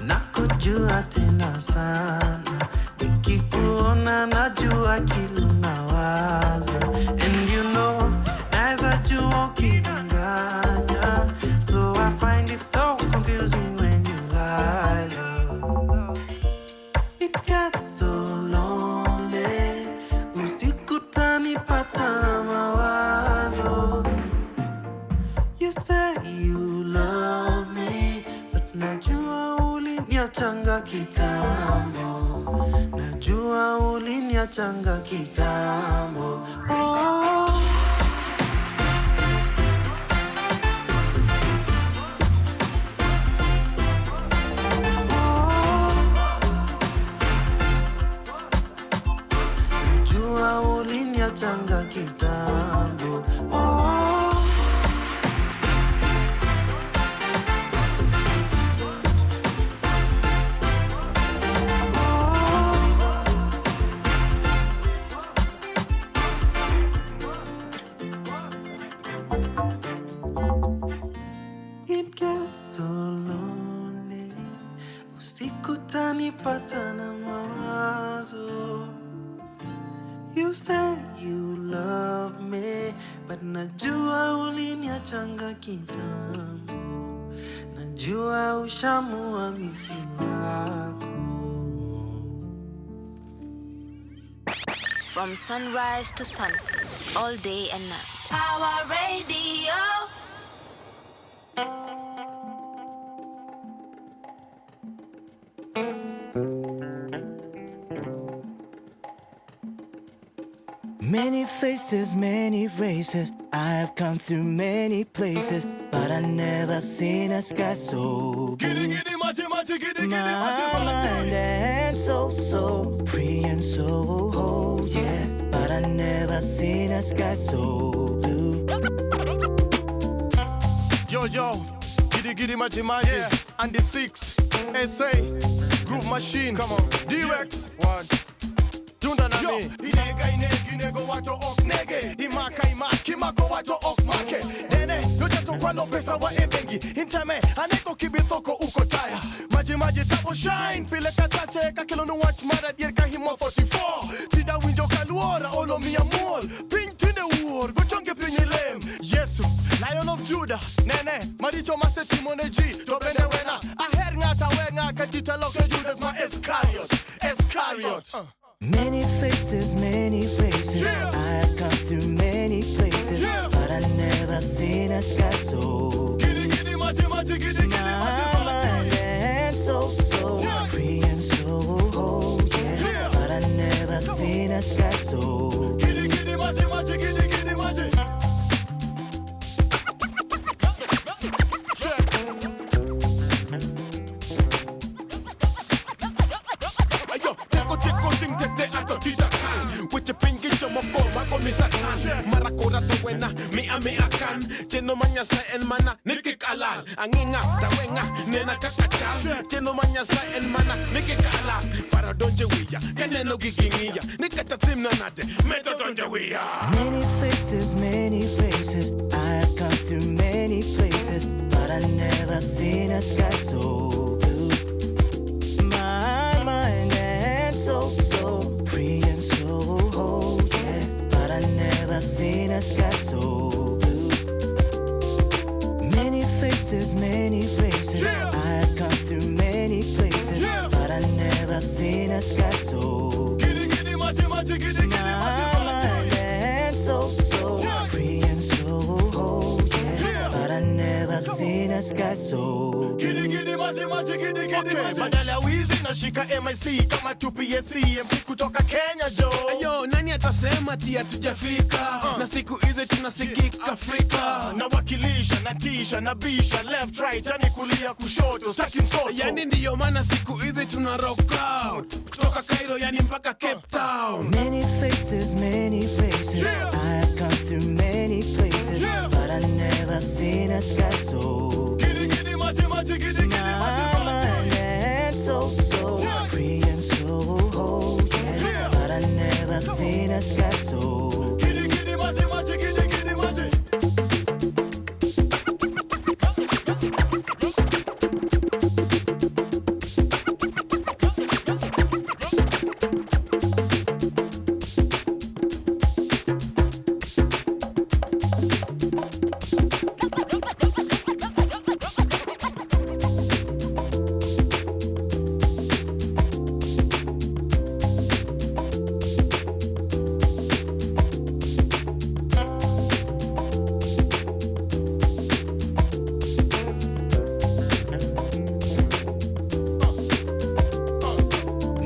Nakujua tena sana, nikikuona najua kile unawaza. And you know, naeza jua ukidanganya. So I find it so confusing when you lie, love. It gets so lonely, usiku tanipata na mawazo. You say you love me, but najua uliniachanga kitambo. Najua uliniachanga kitambo. Oh. Najua uliniachanga kitambo. Oh. It gets so lonely, usiku tanipata na mawazo. You say you love me, but najua uliniachanga kitambo. Najua ushamua misi wako. From sunrise to sunset, all day and night. Power Radio. Many faces, many races. I've come through many places, but I never seen a sky so blue. My mind and soul so free and so whole, yeah. But I never seen a sky so blue. Yo, giddy maji maji, yeah. And the 6 SA Groove Machine, come on, D-Rex, one. Tunda na mi inego wato ok nege imako wato ok make dene yojato kwalo pesa wa ebengi intame aneko kibithoko uko taya maji tabo shine pile katache kakelo no watch mara dier ka himo 44 tida winjo kaluora olo mi amor ping tinde uor go chonge pinyi lem Yesu Lion of Judah nene maricho maseti moneji to bene wena aher ngata wenga kadita loke Judas ma Iscariot. Many faces, many races. Yeah. I've come through many places, yeah. but I never seen a sky so Giddy maji my mind and so yeah. free and so whole, yeah. Yeah. But I never seen a sky so Giddy maji Marakora to wena, mi akan. Cheno manya sa en mana, nikik alal. Anginga, tawenga, nena kakachal. Cheno manya sa en mana, nikik alal. Para donje wiya, kaneno gigingiya. Nikata tim na nade, meto donje wiya. Many faces, many faces. I've come through many places, but I never seen a sky so blue. My mind and soul so free and so whole, yeah. But I never seen a sky so blue. Many faces, many races. Yeah. I've come through many places, yeah. but I never seen a sky so Giddy maji my mind and soul so yeah. free and so whole, yeah. Yeah. But I never seen a sky so Giddy maji badala wizi na shika MIC kama 2PSC MC kutoka Kenya jo. Ayo, nani atasema tia tujafika? Na siku hizi tunasikika Afrika. Nawakilisha, natisha, nabisha, left right, yani kulia kushoto, staki msoto. Yani ndiyo maana siku hizi tuna rock out. Kutoka Cairo yani mpaka Cape Town. many faces, many races. Yeah. I've come through many places, Yeah. but I never seen a sky so Giddy maji my mind and soul so Yeah. free and so whole, yeah. Yeah. But I never seen a sky so Giddy maji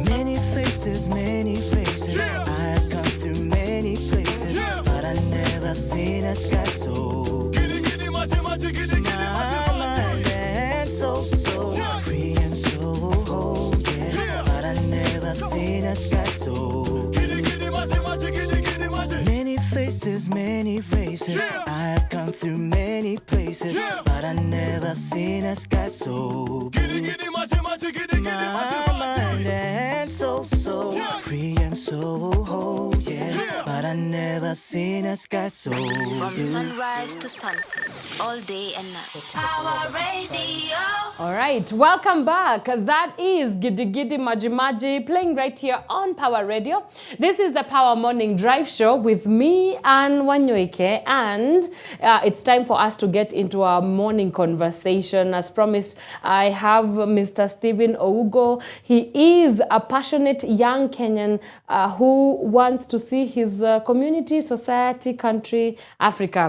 many faces, many races. Yeah. I've come through many places, Yeah. but I never seen a sky so Giddy maji my mind and soul so Yeah. free and so whole, yeah. Yeah. But I never seen a sky so Giddy maji many faces, many races. Yeah. I've come through many places, Yeah. but I never seen a sky so Giddy maji my mind and soul so Yeah. free and so whole, yeah. Yeah. But I never seen a sky so From blue. sunrise to sunset, all day and night. Power Radio. All right, welcome back. That is Giddy Giddy Maji Maji playing right here on Power Radio. This is the Power Morning Drive Show with me and Wanyoike, and it's time for us to get into our morning conversation. As promised, I have Mr. Stephen Ougo. He is a passionate young Kenyan who wants to see his community, society, country, Africa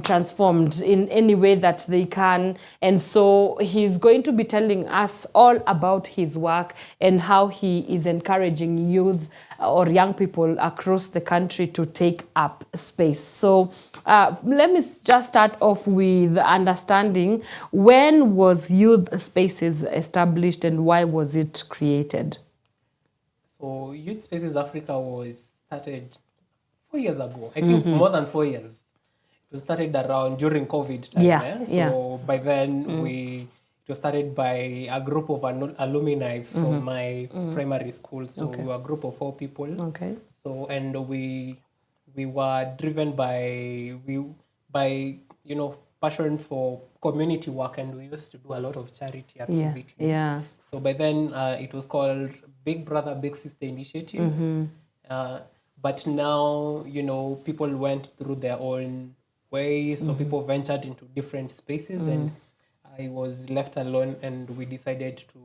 transformed in any way that they can. And so he's going to be telling us all about his work and how he is encouraging youth or young people across the country to take up space. So let me just start off with understanding, when was Youth Spaces established and why was it created? So Youth Spaces Africa was started 4 years ago. I think more than 4 years. It was started around during COVID time. Yeah, So by then it was started by a group of alumni from my primary school. So we were a group of 4 people. Okay. So and we were driven by passion for community work, and we used to do a lot of charity activities. Yeah. So by then it was called Big Brother Big Sister Initiative. But now people went through their own way, so people ventured into different spaces, and I was left alone, and we decided to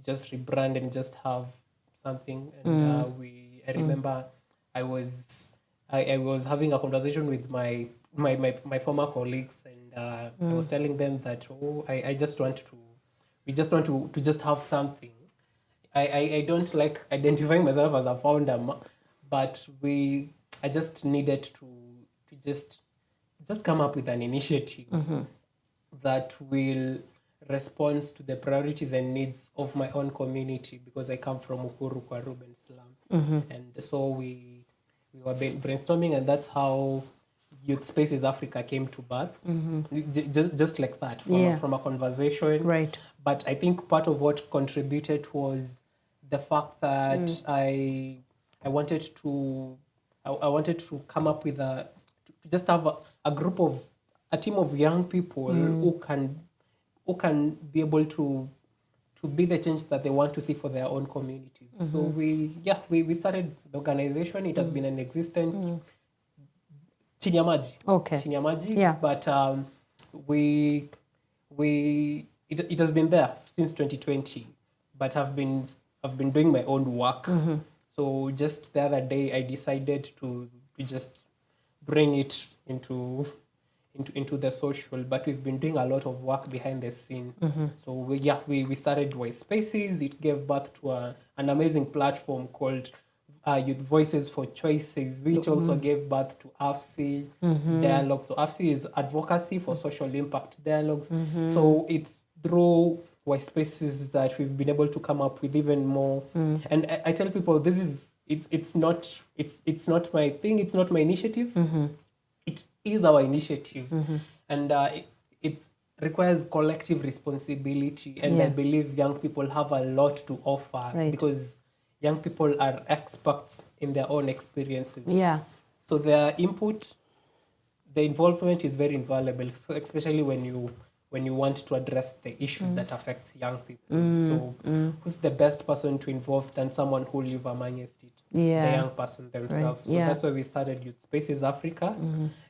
just rebrand and just have something. And I remember I was having a conversation with my former colleagues, and I was telling them that we just want to just have something. I don't like identifying myself as a founder, but I just needed to just come up with an initiative that will respond to the priorities and needs of my own community, because I come from Ukuru kwa Ruben slum. And so we were brainstorming, and that's how Youth Spaces Africa came to birth. Just like that, from a conversation. Right. But I think part of what contributed was the fact that I wanted to come up with to just have a team of young people who can be able to be the change that they want to see for their own communities. So we started the organization. It has been in existence. Chinyamaji. Okay. Chinyamaji. Yeah. But it has been there since 2020. But I've been doing my own work. So just the other day I decided to just bring it into the social, but we've been doing a lot of work behind the scene. So we started Youth Spaces. It gave birth to an amazing platform called Youth Voices for Choices, which also gave birth to AFC Dialogue. So AFC is Advocacy for Social Impact Dialogues. So it's through Youth Spaces that we've been able to come up with even more. And I tell people, it's not my thing, it's not my initiative. It is our initiative. And it requires collective responsibility. And I believe young people have a lot to offer, because young people are experts in their own experiences. Yeah. So their input, the involvement is very invaluable, so especially when you want to address the issue that affects young people. So who's the best person to involve than someone who live among it? The young person themselves. So that's why we started Youth Spaces Africa.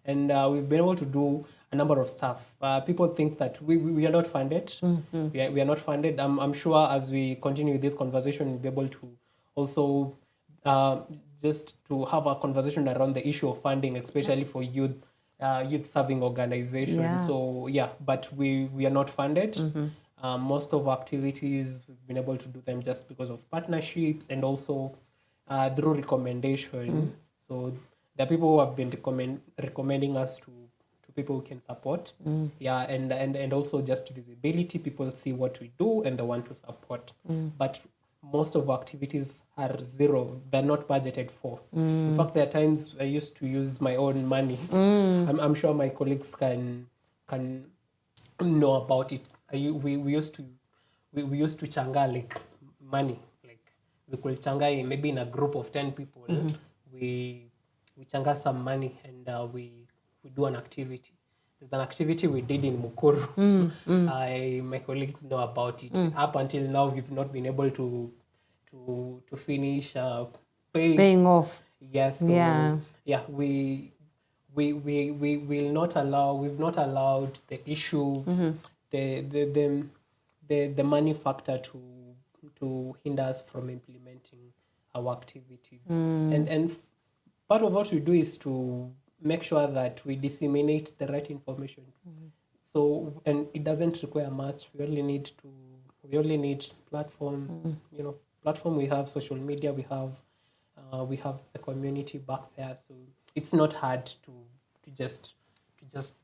And we've been able to do a number of stuff. People think that we are not funded. We are not funded. I'm sure as we continue with this conversation, we'll be able to also just to have a conversation around the issue of funding, especially for youth serving organizations. So but we are not funded. Most of our activities, we've been able to do them just because of partnerships and also through recommendation. So there are people who have been recommending us to people who can support. And also just visibility. People see what we do and they want to support. But most of our activities are zero. They're not budgeted for. In fact, there are times I used to use my own money. I'm sure my colleagues can know about it. We used to changa like money. Like we could changa maybe in a group of 10 people. We changa some money and we do an activity. There's an activity we did in Mukuru. My colleagues know about it. Up until now, we've not been able to finish paying off. Yes. So, we will not allow. We've not allowed the issue, the money factor to hinder us from implementing our activities. And part of what we do is to make sure that we disseminate the right information. So, and it doesn't require much. We only need platform. Platform. We have social media. We have the community back there. So it's not hard to just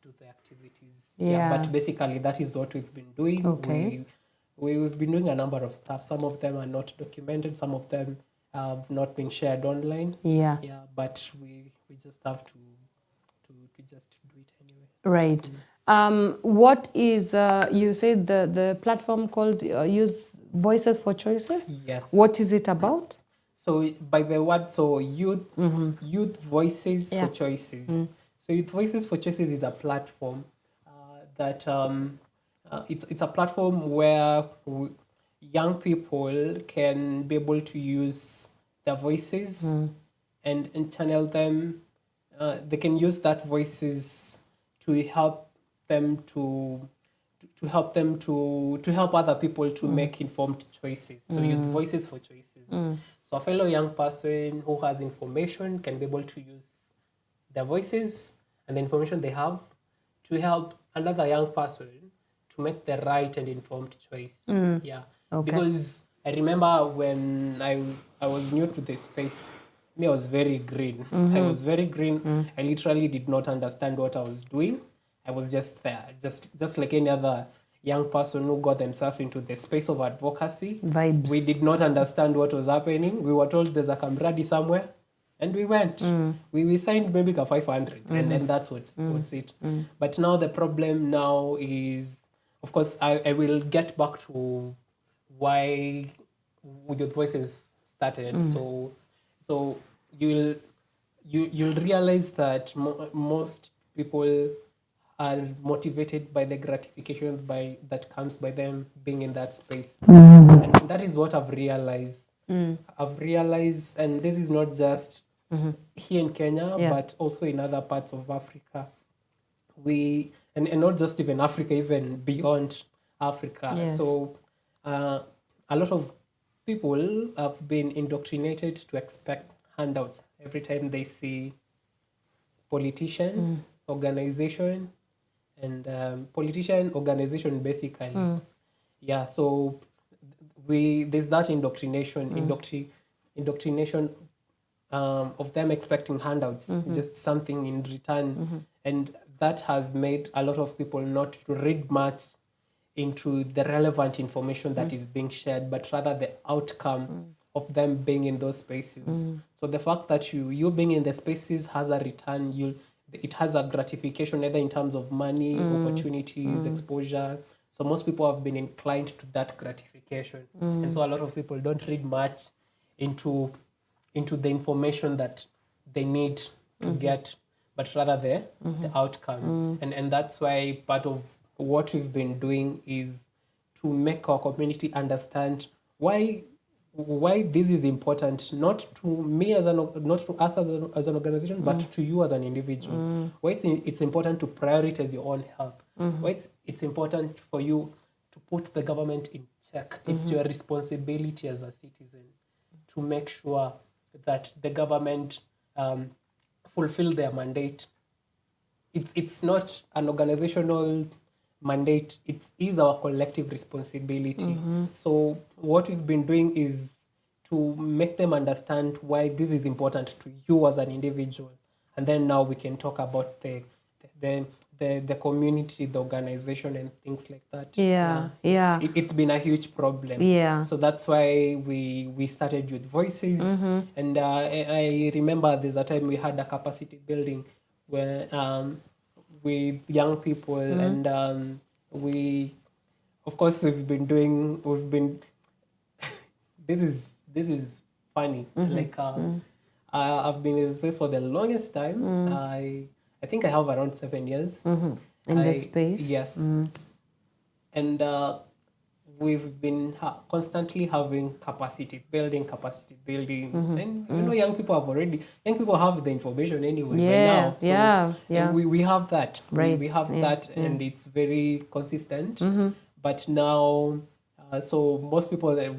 do the activities. But basically, that is what we've been doing. Okay. We've been doing a number of stuff. Some of them are not documented. Some of them have not been shared online. Yeah. But we just have to just do it anyway. Right. What is you said the platform called Use Voices for Choices? Yes. What is it about? So by the word, youth voices for choices. So Youth Voices for Choices is a platform that it's a platform where young people can be able to use their voices and channel them. They can use that voices to help them to help other people to make informed choices. So Youth Voices for Choices. So a fellow young person who has information can be able to use their voices and the information they have to help another young person to make the right and informed choice. Okay. Because I remember when I was new to the space, I was very green. I was very green. I literally did not understand what I was doing. I was just there, just like any other young person who got themselves into the space of advocacy. Vibes. We did not understand what was happening. We were told there's a camaraderie somewhere, and we went. We signed maybe 500, and that's what's it. But now the problem now is, of course, I will get back to why Youth Voices started. So you'll realize that most people are motivated by the gratification that comes by them being in that space. And that is what I've realized. I've realized, and this is not just here in Kenya, but also in other parts of Africa. And not just even Africa, even beyond Africa. Yes. So a lot of people have been indoctrinated to expect handouts every time they see politician, organization, and organization basically. So there's that indoctrination of them expecting handouts, just something in return, and that has made a lot of people not to read much into the relevant information that is being shared, but rather the outcome of them being in those spaces. So the fact that you being in the spaces has a return, it has a gratification either in terms of money, opportunities, exposure. So most people have been inclined to that gratification. And so a lot of people don't read much into the information that they need to get, but rather the outcome. And that's why part of what we've been doing is to make our community understand why this is important, not to me not to us as an organization, but to you as an individual. Why it's important to prioritize your own health. Why it's important for you to put the government in check. It's your responsibility as a citizen to make sure that the government fulfill their mandate. It's not an organizational mandate, it is our collective responsibility. So what we've been doing is to make them understand why this is important to you as an individual, and then now we can talk about the community, the organization, and things like that. It's been a huge problem. So that's why we started Youth Voices. And I remember there's a time we had a capacity building where with young people, and of course we've been this is funny. Like I've been in this space for the longest time. I think I have around 7 years in this space. Yes. And we've been constantly having capacity building. And young people have the information anyway by now. And we have that. Right. We have that, and it's very consistent. But now So most people that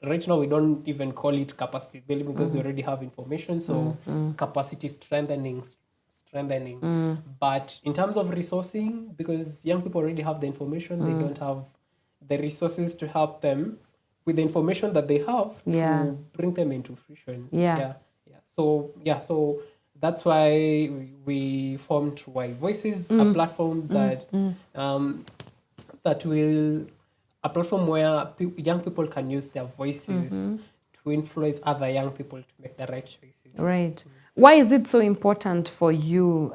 right now we don't even call it capacity building because they already have information. So capacity strengthening. But in terms of resourcing, because young people already have the information, they don't have the resources to help them with the information that they have to bring them into fruition. So that's why we formed Y Voices, a platform that a platform where young people can use their voices to influence other young people to make the right choices. Right. Why is it so important for you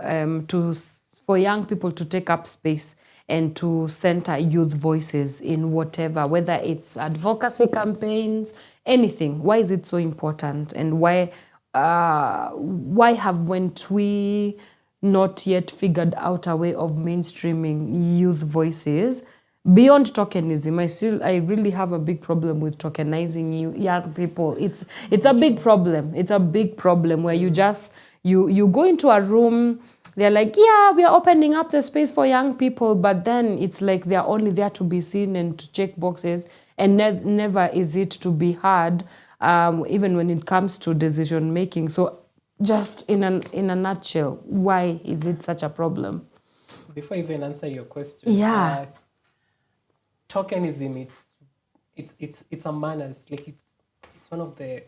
for young people to take up space and to center youth voices in whatever, whether it's advocacy campaigns, anything? Why is it so important, and why haven't we not yet figured out a way of mainstreaming youth voices? Beyond tokenism, I really have a big problem with tokenizing young people. It's a big problem. It's a big problem where you go into a room, they're like, yeah, we are opening up the space for young people, but then it's like they're only there to be seen and to check boxes, and never is it to be heard, even when it comes to decision making. So just in a nutshell, why is it such a problem? Before I even answer your question, tokenism, it's a manners. Like it's one of the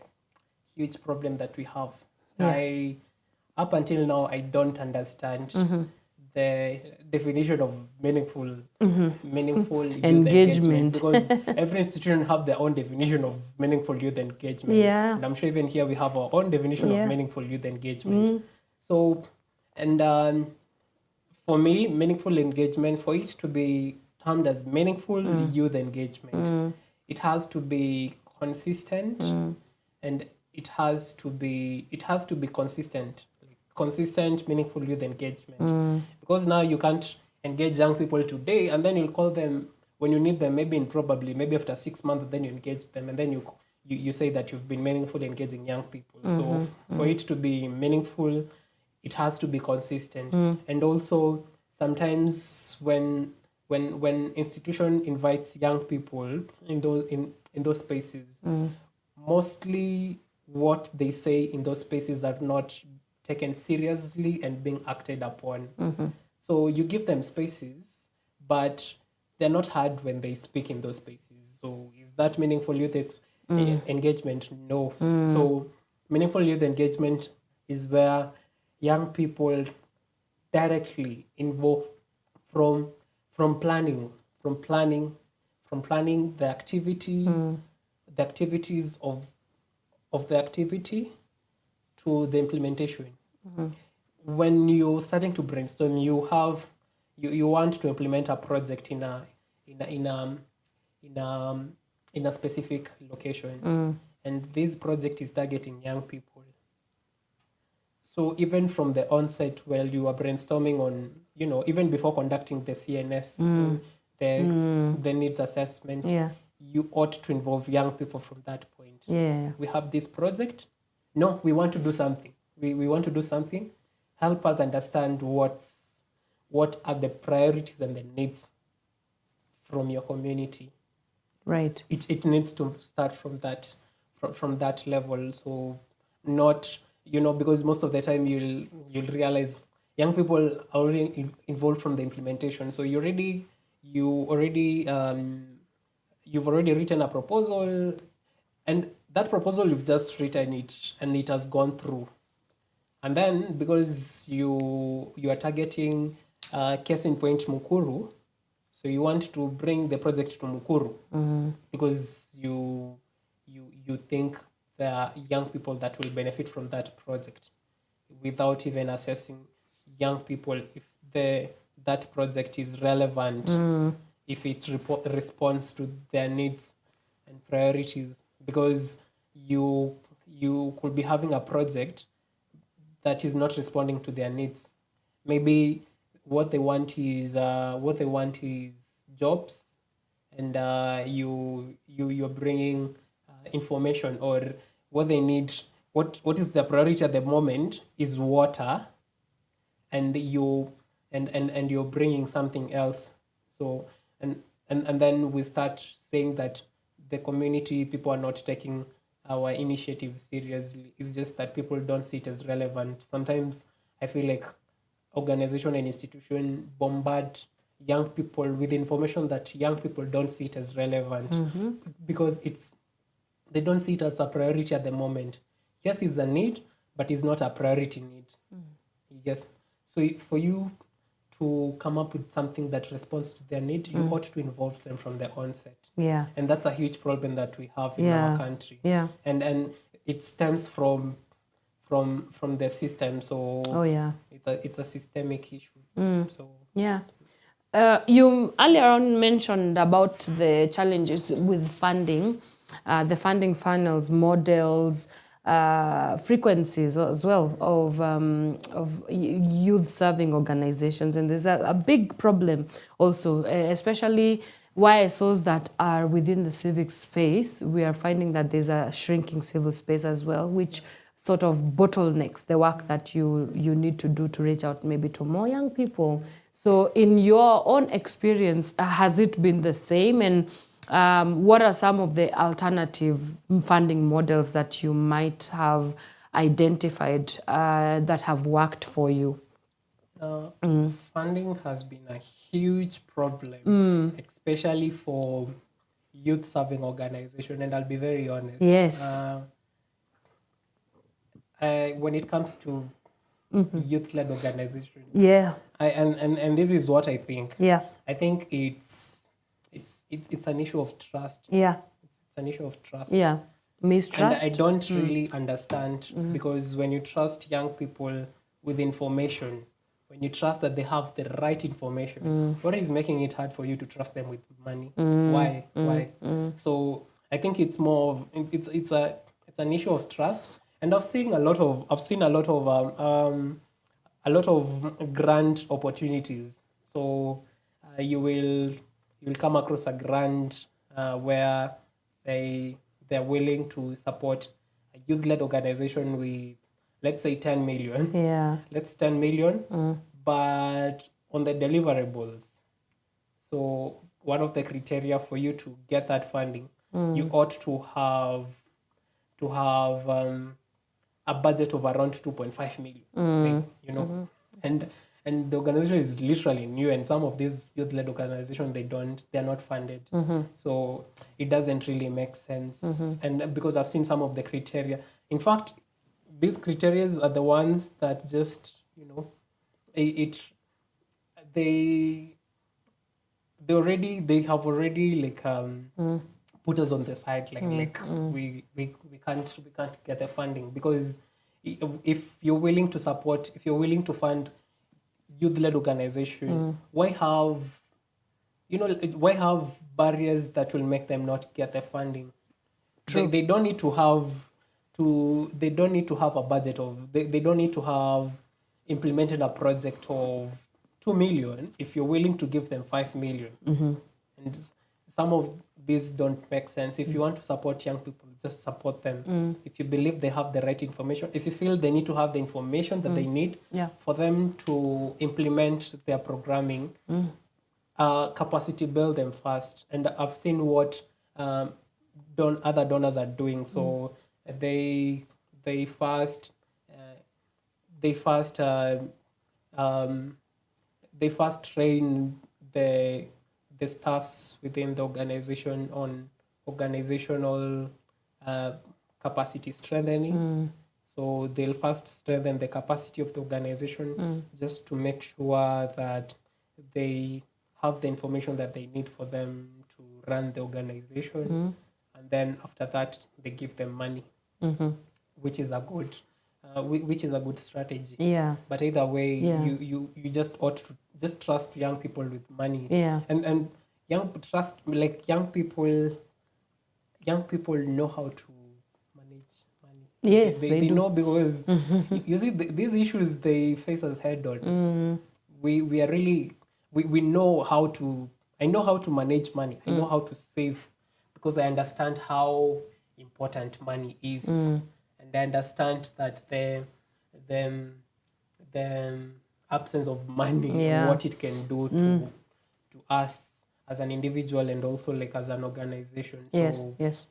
huge problem that we have. Up until now, I don't understand the definition of meaningful youth engagement, because every institution have their own definition of meaningful youth engagement. And I'm sure even here we have our own definition of meaningful youth engagement. So, and for me, meaningful engagement, for it to be termed as meaningful youth engagement, it has to be consistent, and it has to be consistent, meaningful youth engagement. Because now you can't engage young people today, and then you'll call them when you need them, maybe after 6 months, then you engage them, and then you say that you've been meaningfully engaging young people. So for it to be meaningful, it has to be consistent. And also sometimes when institution invites young people in those spaces, mostly what they say in those spaces are not taken seriously and being acted upon. So you give them spaces, but they're not heard when they speak in those spaces. So is that meaningful youth engagement? No. So meaningful youth engagement is where young people directly involved from planning the activity, the activities of the activity to the implementation. When you're starting to brainstorm, you want to implement a project in a specific location, and this project is targeting young people. So even from the onset, while you are brainstorming on, even before conducting the CNS, the needs assessment, you ought to involve young people from that point. We have this project. No, we want to do something. We want to do something. Help us understand what are the priorities and the needs from your community. Right. It needs to start from that level. So not, because most of the time you'll realize young people are already involved from the implementation. So you've already written a proposal, and that proposal you've just written it and it has gone through. And then because you are targeting case in point Mukuru, so you want to bring the project to Mukuru because you think there are young people that will benefit from that project, without even assessing young people if that project is relevant, if it responds to their needs and priorities. Because you could be having a project that is not responding to their needs. Maybe what they want is jobs, and you're bringing information, or what they need. What is the priority at the moment is water, and you're bringing something else. So and and then we start saying that the community people are not taking our initiative seriously. It's just that people don't see it as relevant. Sometimes I feel like organization and institution bombard young people with information that young people don't see it as relevant because they don't see it as a priority at the moment. Yes, it's a need, but it's not a priority need. Yes. So for you to come up with something that responds to their need, you ought to involve them from the onset. Yeah. And that's a huge problem that we have in our country. Yeah. And it stems from the system. So it's a systemic issue. So yeah. You earlier on mentioned about the challenges with funding, the funding funnels, models, frequencies as well of youth serving organizations, and there's a big problem also, especially YSOs that are within the civic space. We are finding that there's a shrinking civil space as well, which sort of bottlenecks the work that you need to do to reach out maybe to more young people. So in your own experience, has it been the same? And what are some of the alternative funding models that you might have identified that have worked for you? Funding has been a huge problem, especially for youth-serving organizations, and I'll be very honest. Yes. When it comes to youth-led organizations, and this is what I think. Yeah. I think it's an issue of trust. Yeah. It's an issue of trust. Yeah. Mistrust. And I don't really understand because when you trust young people with information, when you trust that they have the right information, what is making it hard for you to trust them with money? Why? So I think it's more it's an issue of trust, and I've seen a lot of grant opportunities. So you will come across a grant where they're willing to support a youth-led organization with, let's say, 10 million. Yeah. Let's 10 million, but on the deliverables. So one of the criteria for you to get that funding, you ought to have a budget of around 2.5 million. You know, and the organization is literally new, and some of these youth-led organizations they're not funded. So it doesn't really make sense. And because I've seen some of the criteria, in fact, these criteria are the ones that just, you know, they have already like put us on the side, like we can't get the funding, because if you're willing to fund youth-led organization, why have barriers that will make them not get the funding? They don't need to have a budget of, they don't need to have implemented a project of 2 million if you're willing to give them 5 million. And some of these don't make sense. If you want to support young people, just support them. If you believe they have the right information, if you feel they need to have the information that they need for them to implement their programming, capacity build them first. And I've seen what other donors are doing. So they first train the staffs within the organization on organizational capacity strengthening. So they'll first strengthen the capacity of the organization just to make sure that they have the information that they need for them to run the organization. And then after that, they give them money, which is a good strategy. Yeah. But either way, you just ought to just trust young people with money. Yeah. And young people know how to manage money. Yes, they do. know, because you see these issues they face us head on. We are really we know how to. I know how to manage money. I know how to save, because I understand how important money is, and I understand that the absence of money, what it can do to us as an individual and also like as an organization. Yes, So yes.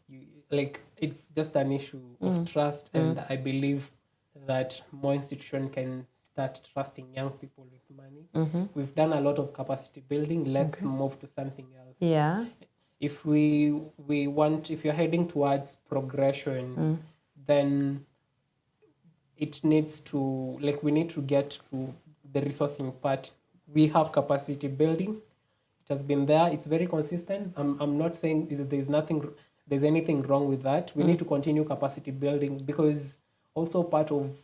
like it's just an issue of trust, and I believe that more institutions can start trusting young people with money. We've done a lot of capacity building. Let's move to something else. Yeah. If if you're heading towards progression, then it needs to, like, we need to get to the resourcing part. We have capacity building. It has been there. It's very consistent. I'm not saying there's anything wrong with that. We need to continue capacity building, because also part of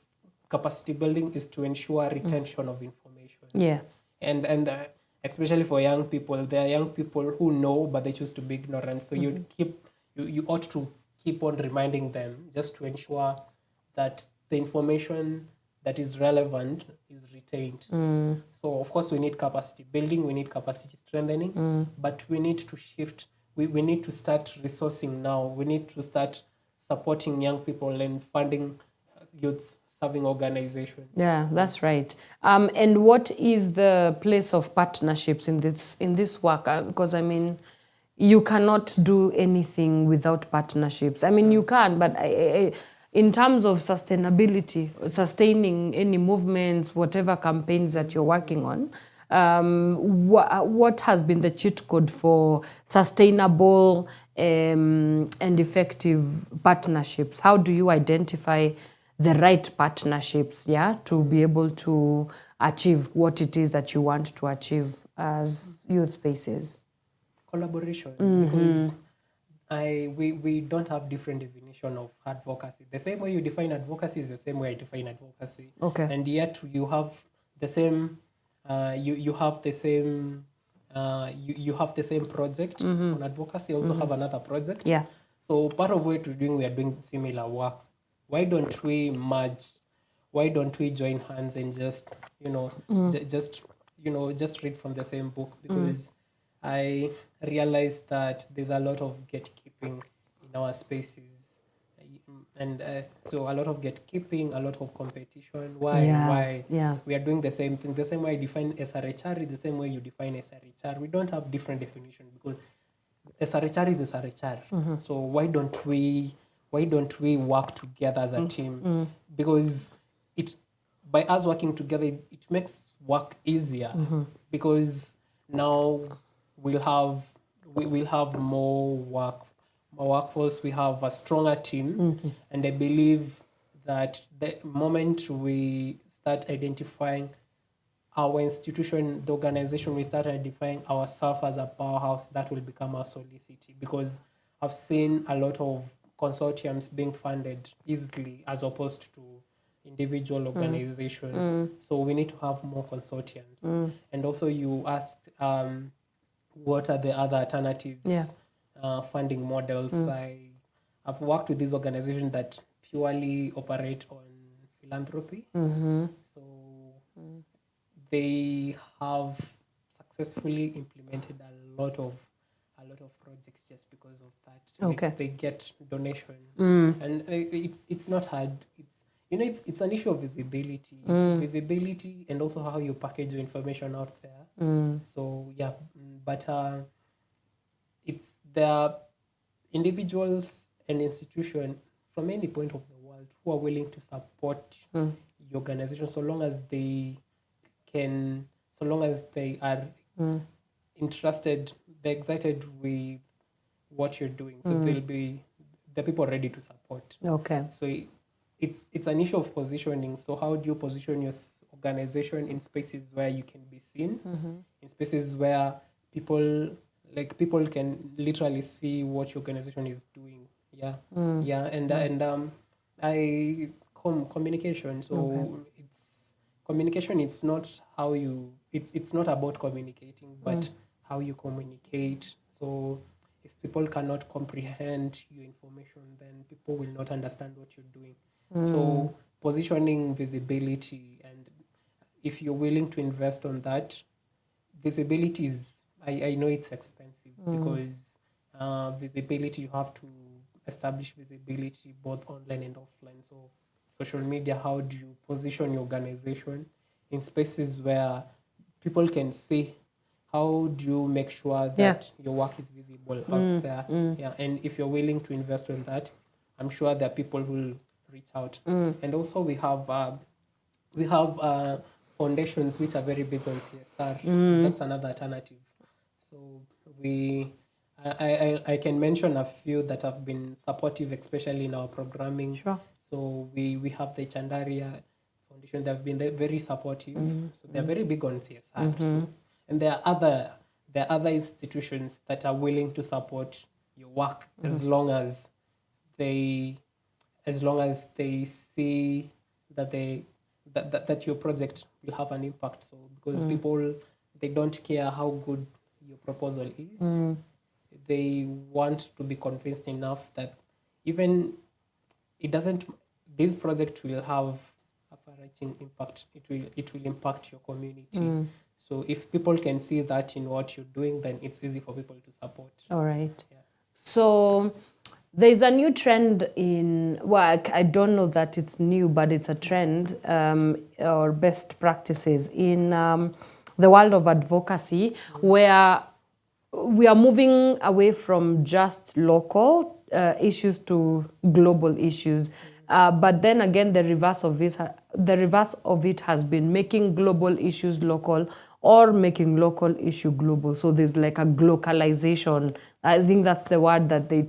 capacity building is to ensure retention of information. Yeah. And especially for young people, there are young people who know but they choose to be ignorant. So you ought to keep on reminding them, just to ensure that the information that is relevant is retained. So of course we need capacity building, we need capacity strengthening, but we need to shift. We need to start resourcing now. We need to start supporting young people and funding youth serving organizations. Yeah, that's right. And what is the place of partnerships in this work? Because I mean, you cannot do anything without partnerships. I mean, you can, but in terms of sustainability, sustaining any movements, whatever campaigns that you're working on, what has been the cheat code for sustainable and effective partnerships? How do you identify the right partnerships, to be able to achieve what it is that you want to achieve as youth spaces? Collaboration, because we don't have different definition of advocacy. The same way you define advocacy is the same way I define advocacy. Okay. And yet you have the same you have the same project on advocacy. You also have another project. Yeah. So part of what we're doing, we are doing similar work. Why don't we merge? Why don't we join hands and just just read from the same book? Because I realized that there's a lot of gatekeeping in our spaces, and so a lot of gatekeeping, a lot of competition. Why? Yeah. We are doing the same thing. The same way I define SRHR is the same way you define SRHR. We don't have different definition, because SRHR is SRHR. So why don't we work together as a team? Because by us working together, it makes work easier, because now we'll have more workforce, we have a stronger team, and I believe that the moment we start identifying our institution, the organization, we start identifying ourselves as a powerhouse, that will become our solicity, because I've seen a lot of consortiums being funded easily as opposed to individual organizations. So we need to have more consortiums. And also you asked, what are the other alternatives funding models? I've worked with these organizations that purely operate on philanthropy. So they have successfully implemented a lot of projects just because of that. Okay. They get donation, and it's not hard. It's an issue of visibility, and also how you package your information out there. So yeah, but it's the individuals and institutions from any point of the world who are willing to support your organization, so long as they are interested, they're excited with what you're doing. So they'll be the people ready to support. Okay. So it's an issue of positioning. So how do you position your organization in spaces where you can be seen, in spaces where people can literally see what your organization is doing? Communication. So it's communication. It's not how you. It's not about communicating, but how you communicate. So if people cannot comprehend your information, then people will not understand what you're doing. So positioning, visibility, and if you're willing to invest on that, visibility is, I know it's expensive, because visibility, you have to establish visibility both online and offline. So social media, how do you position your organization in spaces where people can see? how do you make sure that your work is visible out there? Yeah, and if you're willing to invest in that, I'm sure there are people who will reach out. And also we have foundations which are very big on CSR. That's another alternative. So I can mention a few that have been supportive, especially in our programming. Sure. So we have the Chandaria Foundation. They've been very supportive. So they're very big on CSR. So, and there are other institutions that are willing to support your work as long as they see that your project will have an impact. So because people, they don't care how good your proposal is, they want to be convinced enough that even this project will have a far-reaching impact. It will impact your community. So if people can see that in what you're doing, then it's easy for people to support. All right. Yeah. So there's a new trend in work. I don't know that it's new, but it's a trend or best practices in the world of advocacy, where we are moving away from just local issues to global issues. But then again, the reverse of it has been making global issues local or making local issue global. So there's like a glocalization. I think that's the word that they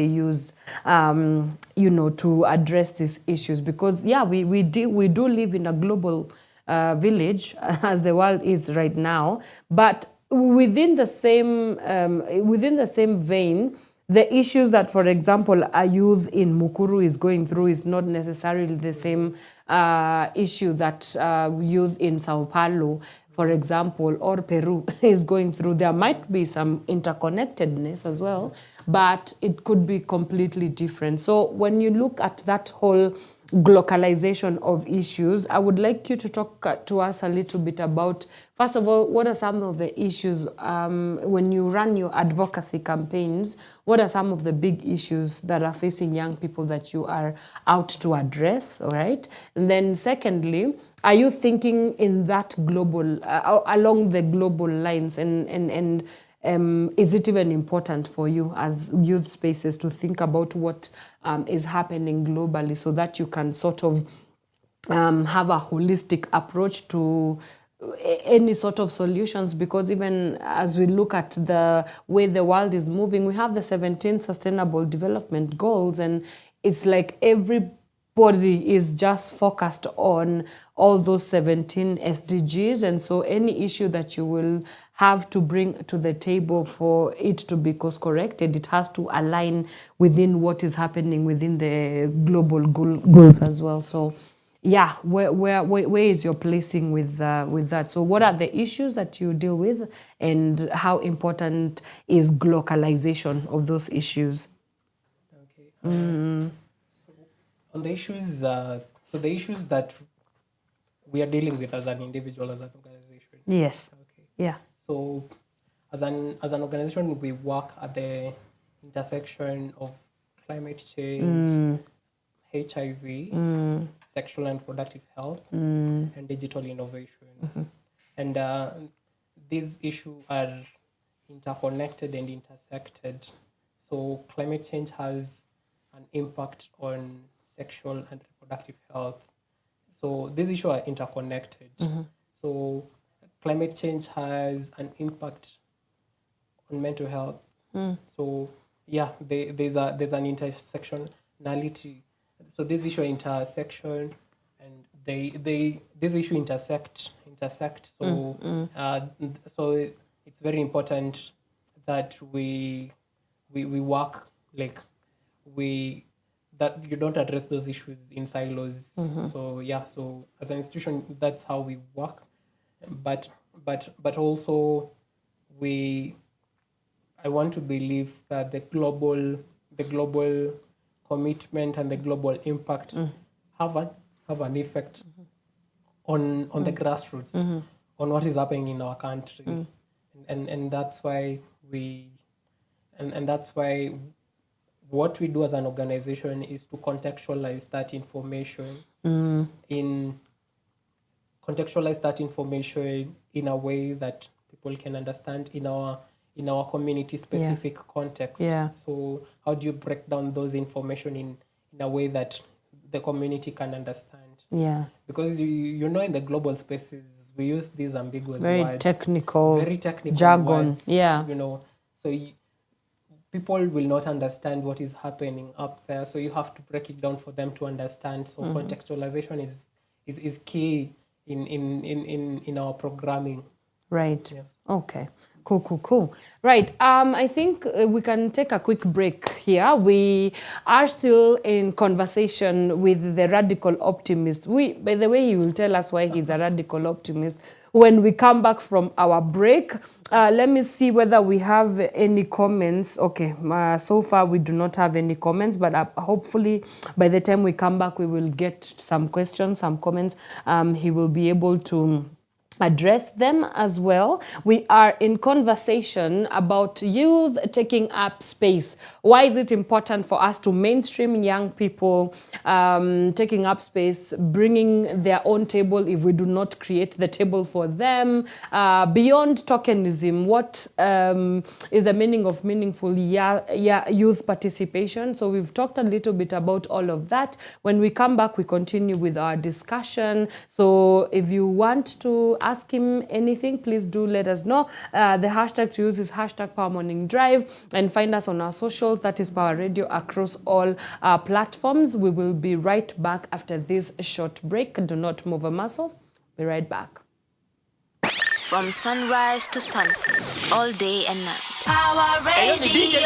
use, to address these issues. Because we do live in a global village as the world is right now, but within the same vein, the issues that, for example, a youth in Mukuru is going through is not necessarily the same issue that youth in Sao Paulo, for example, or Peru is going through. There might be some interconnectedness as well, but it could be completely different. So when you look at that whole globalization of issues, I would like you to talk to us a little bit about, first of all, what are some of the issues when you run your advocacy campaigns? What are some of the big issues that are facing young people that you are out to address? All right. And then secondly, are you thinking in that global, along the global lines, and is it even important for you as youth spaces to think about what is happening globally, so that you can sort of have a holistic approach to any sort of solutions? Because even as we look at the way the world is moving, we have the 17 Sustainable Development Goals, and it's like everybody is just focused on all those 17 SDGs. And so any issue that you will have to bring to the table for it to be course corrected, it has to align within what is happening within the global goals as well. So yeah, where is your placing with that? So what are the issues that you deal with, and how important is globalization of those issues? Okay. So on the issues, the issues that we are dealing with as an individual, as an organization. Yes. Okay. Yeah. So as an organization, we work at the intersection of climate change, HIV, sexual and reproductive health, and digital innovation. And these issues are interconnected and intersected. So climate change has an impact on sexual and reproductive health. So these issues are interconnected. So climate change has an impact on mental health. So yeah, there's an intersectionality. So this issue intersection, and this issue intersect. So so it's very important that we work that you don't address those issues in silos. So yeah, so as an institution, that's how we work. But also I want to believe that the global commitment and the global impact have an effect on the grassroots, on what is happening in our country, and that's why what we do as an organization is to contextualize that information in a way that people can understand in our community specific context. Yeah. So how do you break down those information in a way that the community can understand? Yeah. Because you know, in the global spaces we use these ambiguous very words, technical jargon. Words, yeah. You know, so people will not understand what is happening up there. So you have to break it down for them to understand. So contextualization is key in our programming. Right. Yes. Okay. Cool. Right. I think we can take a quick break here. We are still in conversation with the radical optimist. By the way, he will tell us why he's a radical optimist when we come back from our break. Let me see whether we have any comments. Okay. So far, we do not have any comments, but hopefully by the time we come back, we will get some questions, some comments. He will be able to address them as well. We are in conversation about youth taking up space. Why is it important for us to mainstream young people taking up space, bringing their own table if we do not create the table for them? Beyond tokenism, what is the meaning of meaningful youth participation? So we've talked a little bit about all of that. When we come back, we continue with our discussion. So if you want to ask him anything, please do let us know. The hashtag to use is hashtag Power Morning Drive, and find us on our socials. That is Power Radio across all platforms. We will be right back after this short break. Do not move a muscle. Be right back. From sunrise to sunset, all day and night. Power Radio.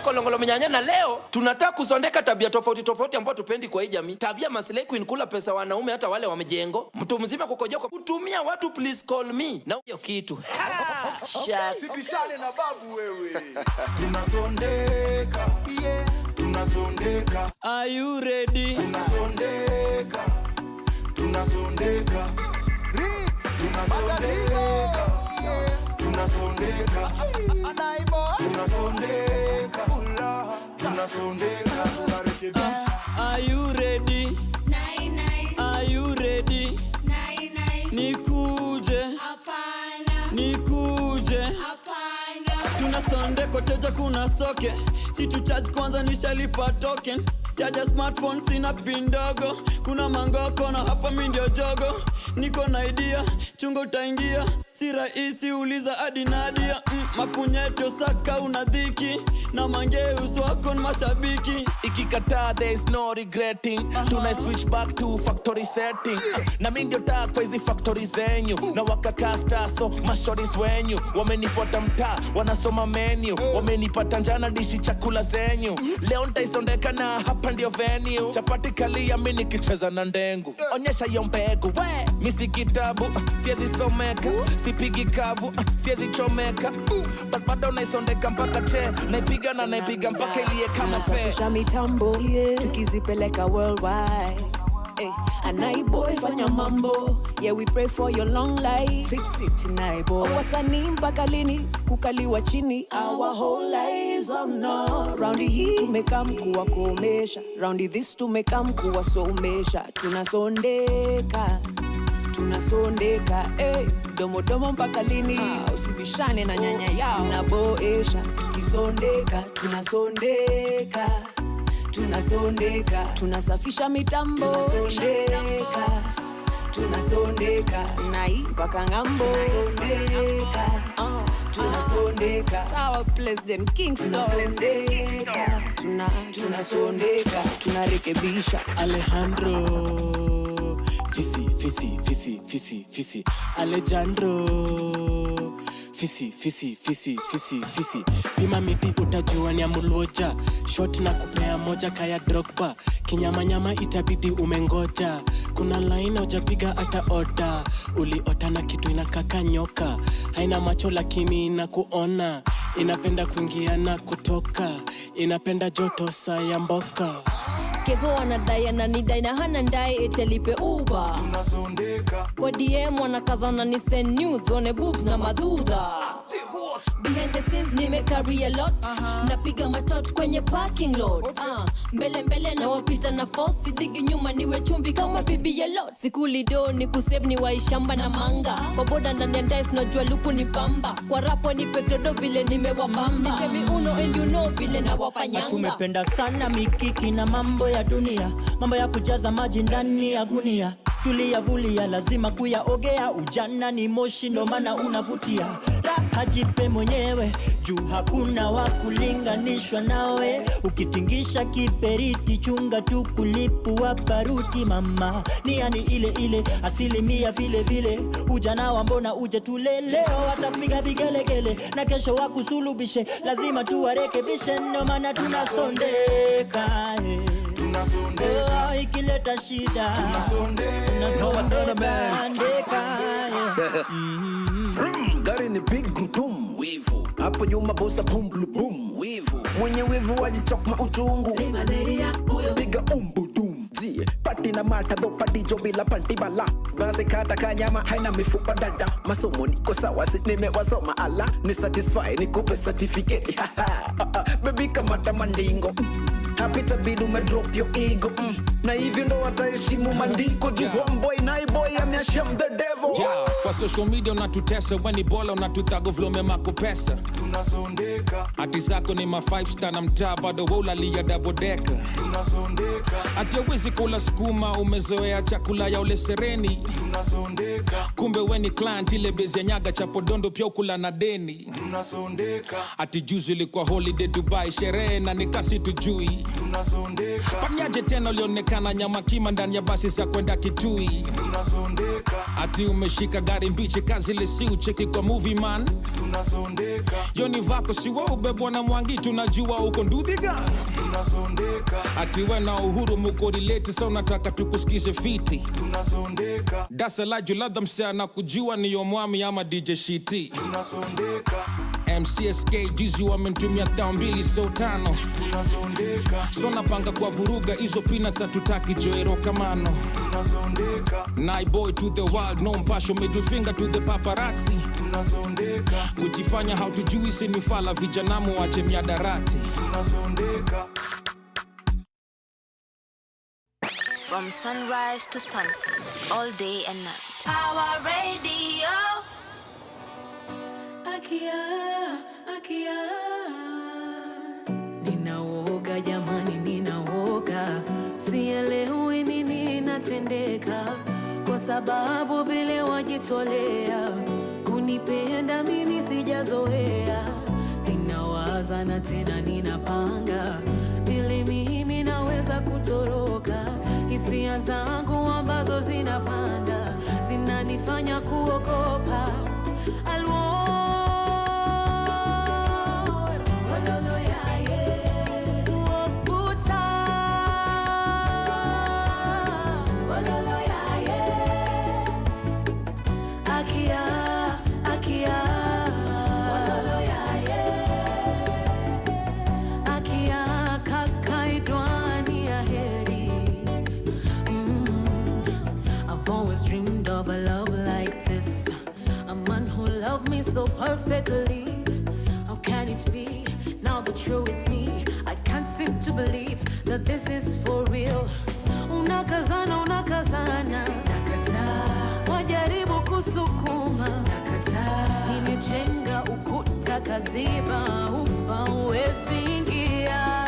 Kolongolo mnyanya, na leo tunataka kusondeka tabia tofauti ambazo tupendi kwa hii jamii. Tabia maslahi kuinkula pesa wanaume hata wale wamejengo. Mtu mzima kukojoka kutumia watu, please call me. Na hiyo kitu. Sipishane na babu wewe. Tunasondeka. Yeah. Tunasondeka. Are you ready? Tunasondeka. Tunasondeka. Tunasondeka. Tunasondeka. Tunasondeka. Tunasondeka. Are you ready? Are you ready? Nikuje. Nikuje. Tunasonde koteja kuna soke. Si tu charge kwanza nishalipa token. Charge smartphone sina pin ndogo. Kuna mangoko na hapa mimi ndio jogo. Niko na idea, chungo utaingia. Si rahisi uliza hadi Nadia. Mapunyeto saka unadhiki. Na mangeus wako ni mashabiki. Ikikataa there is no regretting. Tuna switch back to factory setting. Na mimi ndio taa kwa hizi factory zenyu. Na wakakasta so mashoris wenyu. Wamenifuata mtaa, wanasoma menu. Wamenipata njana dishi chakula zenyu. Leo nitaisondeka na hapa ndio venue. Chapati kalia mimi nikicheza na ndengu. Onyesha hiyo mbegu. Misi kitabu, siezi someka. Sipigi kavu, siezi chomeka. But bado naisondeka mpaka che. Naipiga na naipiga mpaka ilie kama fe. Tunasafisha mitambo, tukizipeleka worldwide. Anai boy fanya mambo. Yeah, we pray for your long life. Fix it tonight boy. Wasanii mpaka lini kukaliwa chini. Our whole lives on no. Round hii tumekam kuwakomesha. Round this tumekam kuwasomesha. Tunasondeka. Tunasondeka, domo mpaka lini. Usibishane na nyanya yao. Naboesha, tukisondeka. Tunasondeka. Tunasondeka. Tunasafisha mitambo. Tunasondeka. Tunasondeka. Nai mpaka ngambo. Tunasondeka. Tunasondeka. Sawa President Kingston. Tunasondeka. Tunasondeka. Tunarekebisha. Alejandro Fisi Alejandro Fisi Pima miti utajua ni amulwoja. Shot na kupea moja kaya Drogba. Kinyama itabidi umengoja. Kuna line hujapiga ata oda. Uliota na kitu inakaka nyoka. Haina macho lakini inakuona. Inapenda kuingia na kutoka. Inapenda joto saa ya mboka. Kevo anadai ananidai na hana ndai etelipe Uber. Tunasondeka. Kwa DM wanakazana ni send news. One boobs na madhuda. Behind the scenes nime carry a lot. Napiga matot kwenye parking lot. Mbele na wapita na force, digi nyuma niwe chumvi kama bibi ya lot. Sikuli do ni kusave ni waishamba na manga. Kwa boda ndani ya dice najua luku ni pamba. Kwa rapo ni pegredo vile nimewapamba. Baby uno and you know vile na wafanyanga. Tumependa sana mikiki na mambo ya dunia, mambo ya kujaza maji ndani ya gunia. Tuliyavulia lazima kuyaogea, ujana ni moshi ndo maana unavutia. Raha jipe mwenyewe juu hakuna wa kulinganishwa nawe. Ukitingisha kiperiti chunga tu kulipua baruti mama. Nia ni ile ile asilimia vile vile. Ujana wa mbona uje tule leo, watapiga vigelegele na kesho wakusulubishe. Lazima tuwarekebishe ndo maana tunasondeka. Tunasondeka ikileta shida. Tunasondeka gari ni big gutum wivu hapo nyuma bossa boom blue boom wivu mwenye wivu wajichokma uchungu piga umbudum zie pati na mata do pati jo bila panti bala basi kata kanyama haina mifupa dada masomo niko sawa nimewasoma ala ni satisfy nikupe certificate baby kamata mandingo hapita bidu me drop your ego na hivyo ndo wataheshimu mandiko juu homeboy na boy amesham the devil kwa social media unatutesa when bola unatutago vlome mako pesa tunasondeka ati zako ni ma 5 star na mtaa bado wola lia double decker tunasondeka ati wezi kula skuma umezoea chakula ya ule sereni tunasondeka kumbe weni client ile bezi nyaga cha podondo pia ukula na deni tunasondeka ati juzi ilikuwa holiday Dubai sherehe na nikasi tujui tunasondeka panyaje tena ulionekana nyama kima ndani ya basi za kwenda Kitui tunasondeka ati umeshika gari mbichi kazi ile si ucheki kwa movie man tunasondeka yoni vako si wao bebwa na mwangi tunajua uko ndudhiga tunasondeka ati wena uhuru muko relate so nataka tukusikize fiti tunasondeka dasa la jula dhamsa na kujua ni yo mwami ama DJ Shiti tunasondeka MCSK juzi wamentumia $2 so 5 tunasondeka so napanga kwa vuruga hizo peanuts hatutaki joero kamano tunasondeka night boy to the world no mpasho middle finger to the paparazzi tunasondeka kujifanya hautujui sinifala vijanamu wache miadarati tunasondeka From sunrise to sunset, all day and night. Power Radio. Akia ninaoga jamani, ninaoga, sielewi nini inatendeka, kwa sababu vile wajitolea kunipenda mimi sijazoea. Ninawaza na tena ninapanga vile mimi naweza kutoroka. Hisia zangu ambazo zinapanda zinanifanya kuogopa. So perfectly, how can it be now that you're with me? I can't seem to believe that this is for real. Unakazana, nakataa, wajaribu kusukuma, nakataa, nimejenga ukuta kaziba, ufa uwezi ingia.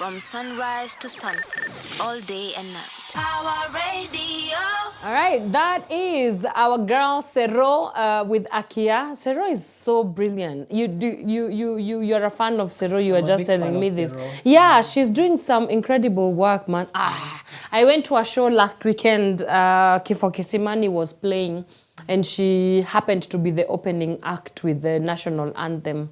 From sunrise to sunset, all day and night. Power Radio. All right, that is our girl Sero with Akia. Sero is so brilliant. You're a fan of Sero. You were just telling me this. Yeah, she's doing some incredible work, man. I went to a show last weekend. Kifo Kisimani was playing, and she happened to be the opening act with the national anthem.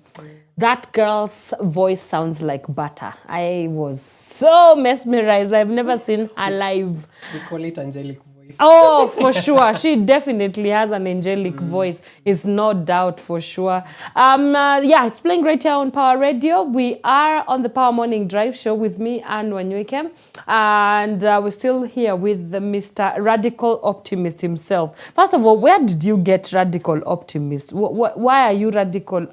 That girl's voice sounds like butter. I was so mesmerized. I've never seen her live. We call it angelic voice. Oh, for sure. She definitely has an angelic voice. It's no doubt, for sure. Yeah, it's playing right here on Power Radio. We are on the Power Morning Drive show with me and Wanyoike. And we're still here with the Mr. Radical Optimist himself. First of all, where did you get Radical Optimist? Why are you radical?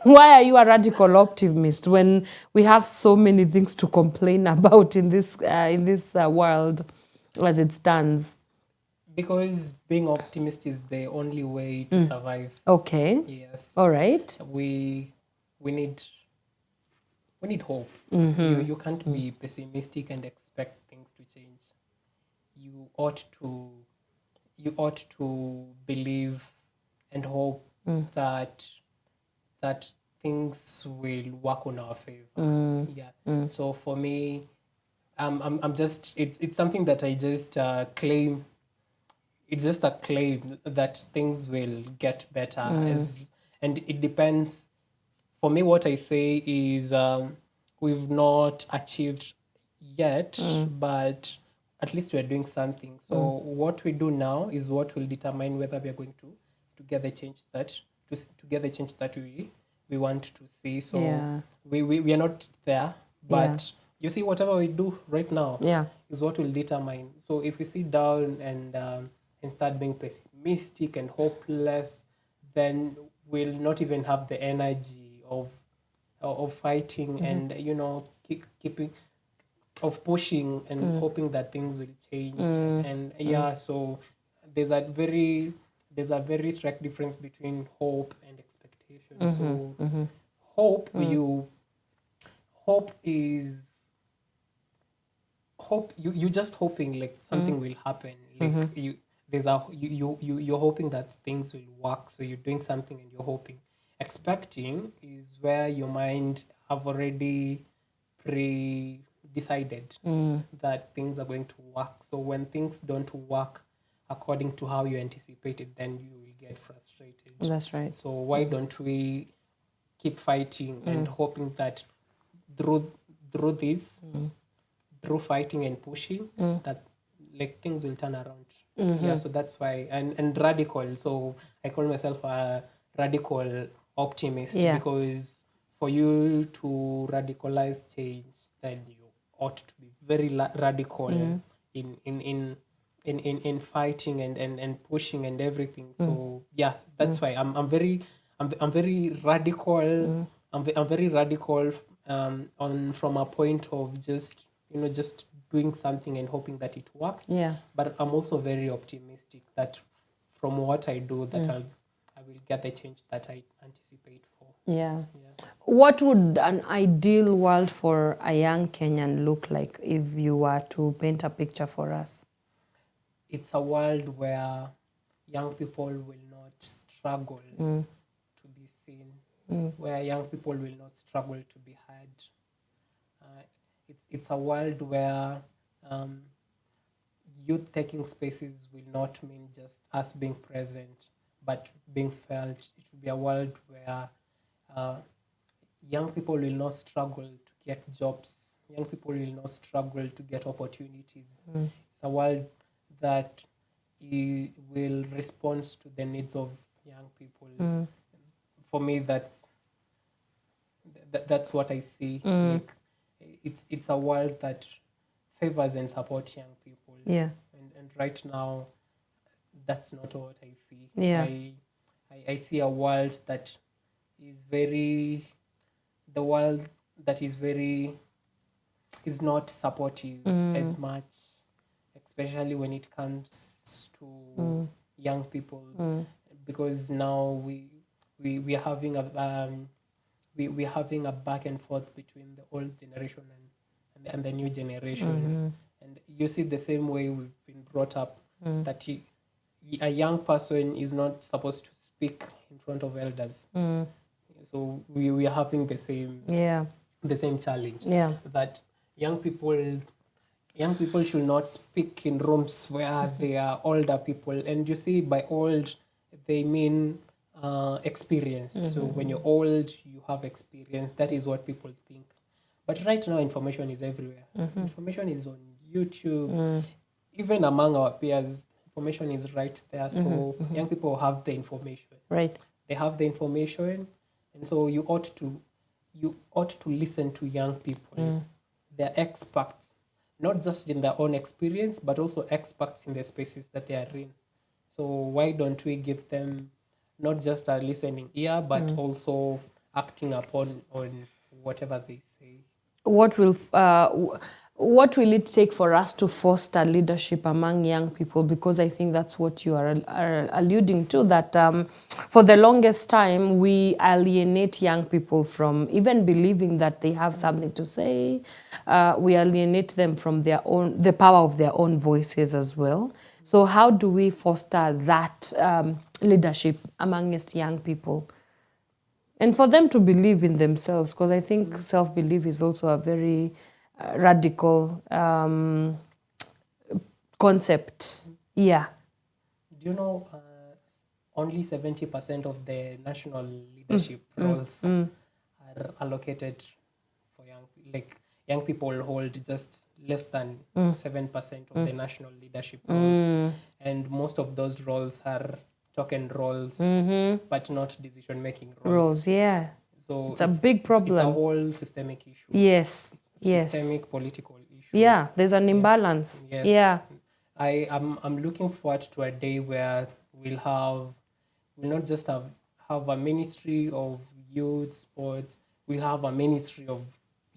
Why are you a radical optimist when we have so many things to complain about in this world as it stands? Because being optimist is the only way to survive. Okay. Yes. All right. We need hope. Mm-hmm. You can't be pessimistic and expect things to change. You ought to believe and hope that things will work on our favor. Yeah. So for me, I'm just it's something that I just claim. It's just a claim that things will get better, and it depends. For me, what I say is we've not achieved yet, but at least we're doing something. So what we do now is what will determine whether we are going to get the change that we want to see. So we are not there, but you see, whatever we do right now is what will determine. So if we sit down and start being pessimistic and hopeless, then we'll not even have the energy of fighting and keeping of pushing and hoping that things will change. And so there's a very strict difference between hope and expectation. So hope you just hoping like something will happen, like you're hoping that things will work, so you're doing something and you're hoping. Expecting is where your mind have already decided that things are going to work. So when things don't work according to how you anticipated, then you will get frustrated. That's right. So why don't we keep fighting and hoping that through this, through fighting and pushing, that like things will turn around. Yeah, so that's why, and radical. So I call myself a radical optimist because for you to radicalize change, then you ought to be very radical in fighting and pushing and everything. So yeah, that's why I'm very radical. I'm very radical on from a point of just doing something and hoping that it works. Yeah. But I'm also very optimistic that from what I do that I will get the change that I anticipate for. Yeah. What would an ideal world for a young Kenyan look like if you were to paint a picture for us? It's a world where young people will not struggle to be seen, where young people will not struggle to be heard. It's a world where youth taking spaces will not mean just us being present, but being felt. It will be a world where young people will not struggle to get jobs. Young people will not struggle to get opportunities. It's a world that will respond to the needs of young people. For me, that's what I see. Like, it's a world that favors and supports young people. Yeah. And right now, that's not what I see. Yeah. I see a world that is is not supportive as much, especially when it comes to young people, because now we are having a we're having a back and forth between the old generation and the new generation. And you see the same way we've been brought up, that a young person is not supposed to speak in front of elders. So we are having the same challenge. Yeah. That young people should not speak in rooms where there are older people. And you see, by old, they mean experience. So when you're old, you have experience. That is what people think. But right now, information is everywhere. Information is on YouTube. Even among our peers, information is right there. So young people have the information. Right. They have the information, and so you ought to listen to young people. They're experts, not just in their own experience, but also experts in the spaces that they are in. So why don't we give them not just a listening ear, but also acting upon on whatever they say? What will it take for us to foster leadership among young people? Because I think that's what you are alluding to, that for the longest time we alienate young people from even believing that they have something to say. We alienate them from the power of their own voices as well. So how do we foster that leadership amongst young people? And for them to believe in themselves, because I think self-belief is also a very radical concept. Yeah. Do you know only 70% of the national leadership roles are allocated for young people hold just less than 7% of the national leadership roles. And most of those roles are token roles, but not decision-making roles. Yeah. So it's a big problem. It's a whole systemic issue. Yes. Systemic political issue. Yeah, there's an imbalance. Yes. Yeah. I'm looking forward to a day where we'll not just have a ministry of youth sports, we'll have a ministry of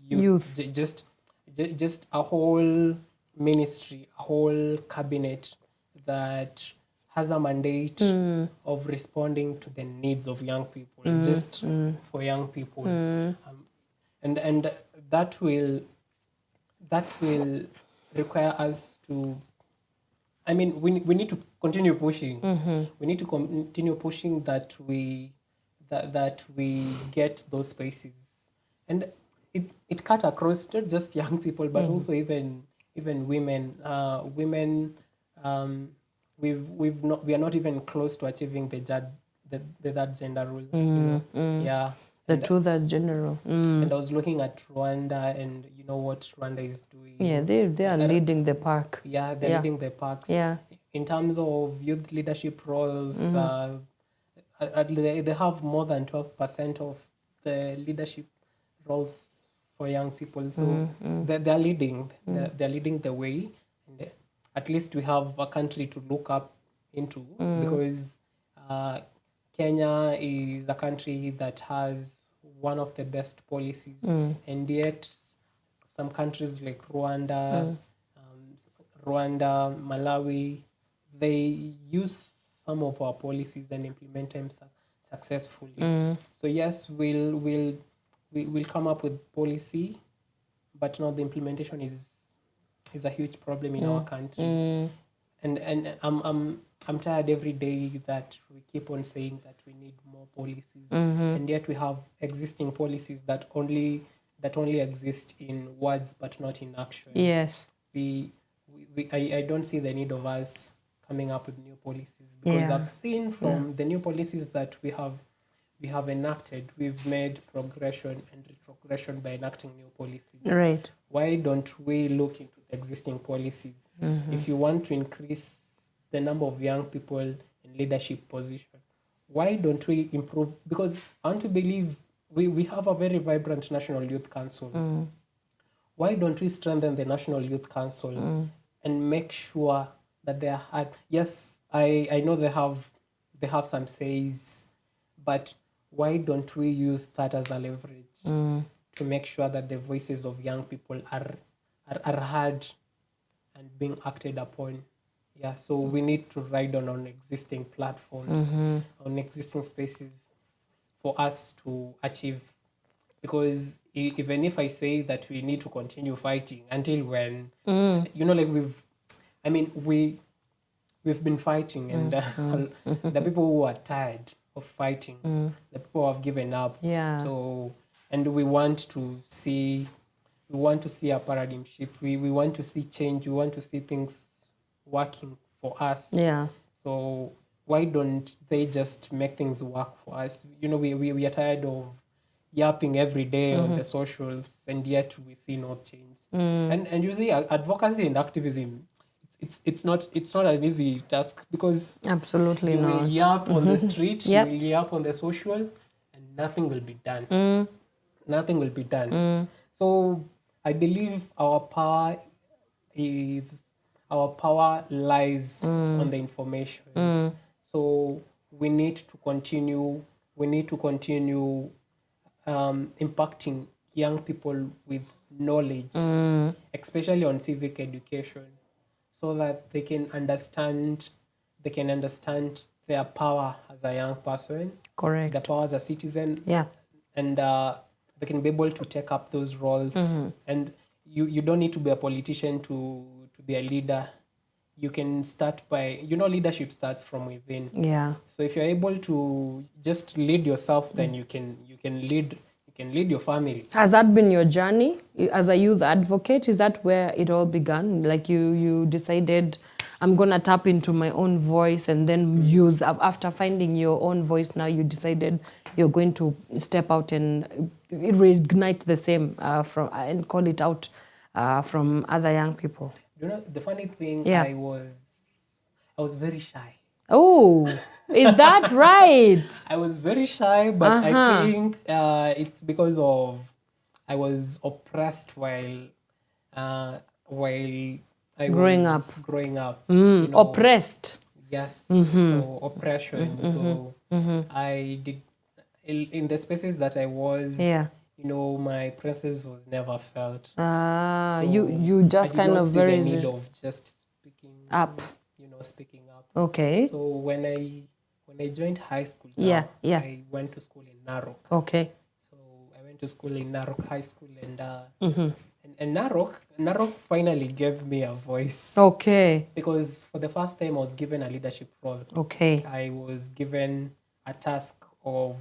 youth. Just a whole ministry, a whole cabinet that has a mandate of responding to the needs of young people, just for young people. And that will require us to, I mean, we need to continue pushing. We need to continue pushing that we get those spaces. And it cut across not just young people, but also even women. We are not even close to achieving the third gender rule. Yeah. The two-thirds general. And I was looking at Rwanda, and you know what Rwanda is doing. Yeah, they are leading the pack. Yeah, they're leading the packs. Yeah. In terms of youth leadership roles, they have more than 12% of the leadership roles for young people. So they're leading. They're leading the way. And at least we have a country to look up into, because Kenya is a country that has one of the best policies, and yet some countries like Rwanda, Malawi, they use some of our policies and implement them successfully. So yes, we'll come up with policy, but now the implementation is a huge problem in our country. And I'm tired every day that we keep on saying that we need more policies, and yet we have existing policies that only exist in words but not in action. Yes. I don't see the need of us coming up with new policies, because I've seen from the new policies that we have enacted, we've made progression and retrogression by enacting new policies. Right. Why don't we look into the existing policies? If you want to increase the number of young people in leadership position, why don't we improve? Because I want to believe we have a very vibrant National Youth Council. Why don't we strengthen the National Youth Council and make sure that they are heard? Yes, I know they have some says, but why don't we use that as a leverage to make sure that the voices of young people are heard and being acted upon? Yeah, so we need to ride on existing platforms, on existing spaces for us to achieve. Because even if I say that we need to continue fighting until when, Mm. you know, like we've been fighting, and the people who are tired of fighting, the people who have given up. Yeah. So, and we want to see a paradigm shift. We want to see change. We want to see things working for us. Yeah. So why don't they just make things work for us? You know, we are tired of yapping every day on the socials, and yet we see no change. And you see, advocacy and activism, it's not an easy task, because Absolutely you will not. yap on the street, Yep. you will yap on the social, and nothing will be done. Nothing will be done. So I believe our power lies on the information. So we need to continue impacting young people with knowledge, especially on civic education, so that they can understand their power as a young person, Correct. the power as a citizen, Yeah. and they can be able to take up those roles. And you don't need to be a politician to be a leader. You can start by, leadership starts from within. Yeah. So if you're able to just lead yourself, then you can lead your family. Has that been your journey as a youth advocate? Is that where it all began? Like you decided, I'm going to tap into my own voice, and then after finding your own voice, now you decided you're going to step out and reignite the same and call it out from other young people. You know, the funny thing, Yeah. I was very shy. Oh, is that right? I was very shy, but I think it's because of I was oppressed while I Growing was growing up. You know, Oppressed. Yes, so oppression. So I did in the spaces that I was. Yeah. You know, my presence was never felt. So So you just I did kind not of see very the need of just speaking up. Speaking up. Okay. So when I joined high school, Yeah, yeah. I went to school in Narok. Okay. So I went to school in Narok High School, and Narok finally gave me a voice. Okay. Because for the first time, I was given a leadership role. Okay. I was given a task of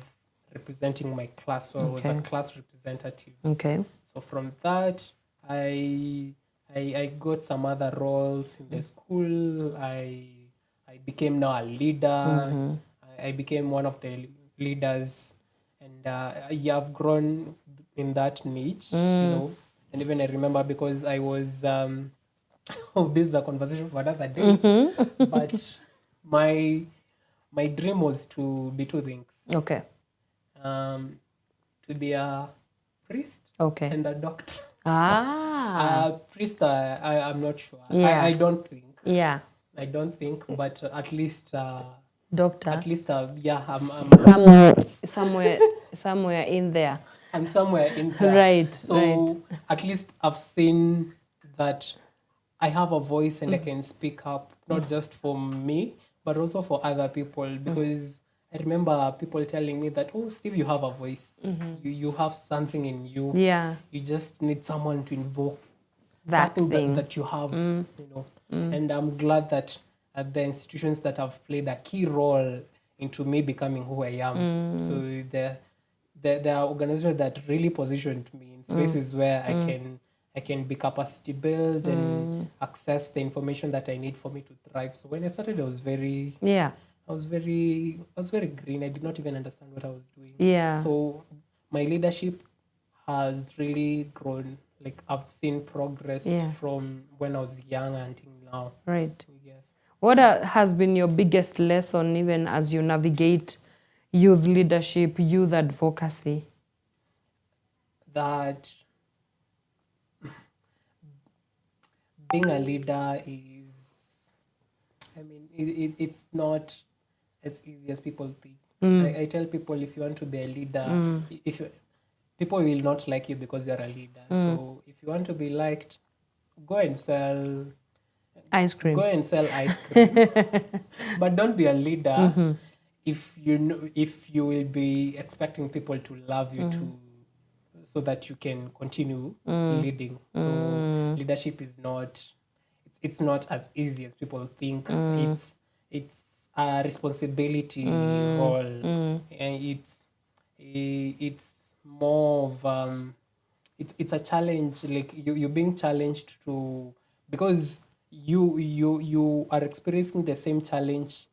representing my class, so I was a Okay. class representative. Okay. So from that, I got some other roles in the school. I became now a leader. I became one of the leaders, and I have grown in that niche, And even I remember, because I was this is a conversation for another day. But my dream was to be two things. Okay. To be a priest, Okay. and a doctor. Priest, I'm not sure. Yeah. I don't think. Yeah. I don't think, but at least Doctor. At least, yeah, I'm somewhere in there. I'm somewhere in there. Right. So right. at least I've seen that I have a voice, and I can speak up, not just for me, but also for other people. Because I remember people telling me that, oh, Steve, you have a voice. You have something in you. Yeah. You just need someone to invoke That thing. that you have, And I'm glad that the institutions that have played a key role into me becoming who I am. So there are organizations that really positioned me in spaces where I can be capacity build and access the information that I need for me to thrive. So when I started, I was very green. I did not even understand what I was doing. Yeah. So my leadership has really grown. Like, I've seen progress from when I was young until now. Right. Yes. What has been your biggest lesson, even as you navigate youth leadership, youth advocacy? That being a leader is, it's not as easy as people think. I tell people, if you want to be a leader, people will not like you because you're a leader. So if you want to be liked, go and sell ice cream. Go and sell ice cream. But don't be a leader if you will be expecting people to love you too. so that you can continue leading. So leadership is not, it's not as easy as people think. It's a responsibility role, and it's more of it's a challenge. Like you're being challenged to, because you are experiencing the same challenge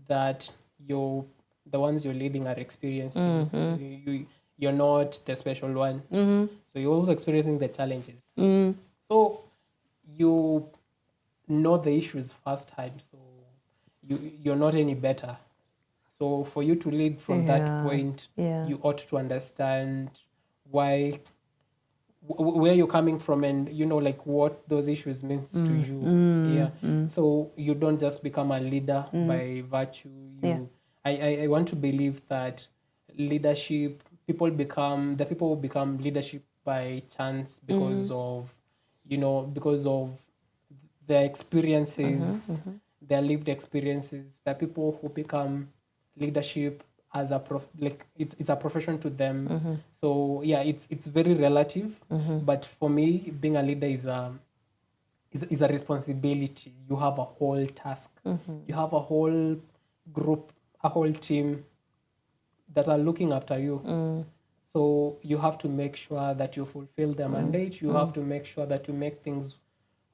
that the ones you're leading are experiencing. So you're not the special one. So you're also experiencing the challenges. So you know the issues firsthand. So you're not any better. So for you to lead from that point, you ought to understand why, where you're coming from, and like what those issues means to you. So you don't just become a leader by virtue. I want to believe that leadership, the people who become leadership by chance because of because of their experiences, their lived experiences. The people who become leadership as a it's a profession to them. So yeah, it's very relative. But for me, being a leader is a responsibility. You have a whole task. You have a whole group, a whole team that are looking after you. So you have to make sure that you fulfill their mandate. You have to make sure that you make things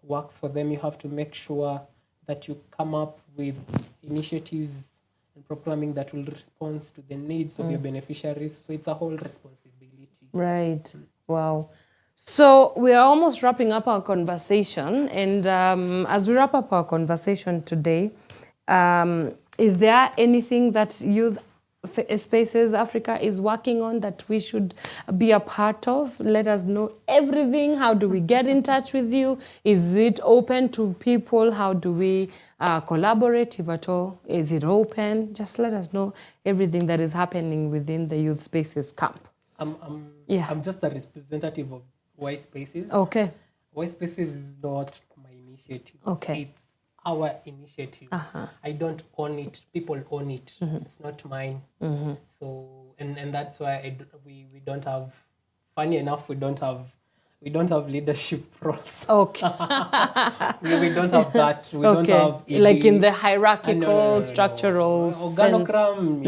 works for them. You have to make sure that you come up with initiatives and programming that will respond to the needs of your beneficiaries. So it's a whole responsibility. Right. Wow. So we are almost wrapping up our conversation. And as we wrap up our conversation today, is there anything that Youth Spaces Africa is working on that we should be a part of? Let us know everything. How do we get in touch with you? Is it open to people? How do we collaborate, if at all? Is it open? Just let us know everything that is happening within the Youth Spaces camp. I'm just a representative of Y Spaces. Okay. Y Spaces is not my initiative. Okay. It's our initiative. I don't own it. People own it. It's not mine. So and that's why we don't have. Funny enough, we don't have leadership roles. Okay. we don't have that. We don't have like in the hierarchical, structural organogram.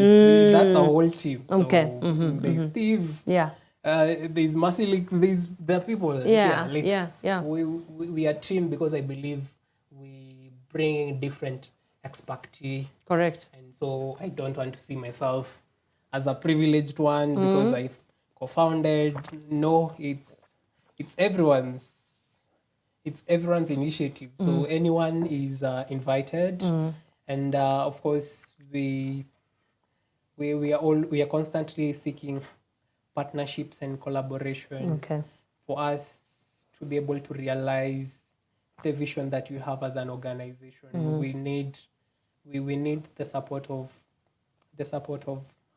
That's a whole team. Okay. So there's Steve. Yeah. There's Masilik. There are people. Yeah. We are a team because I believe we bring different expertise. Correct. And so I don't want to see myself as a privileged one because I co-founded. No, it's everyone's initiative. So anyone is invited, and of course we are constantly seeking partnerships and collaboration for us to be able to realize the vision that you have as an organization. We need the support of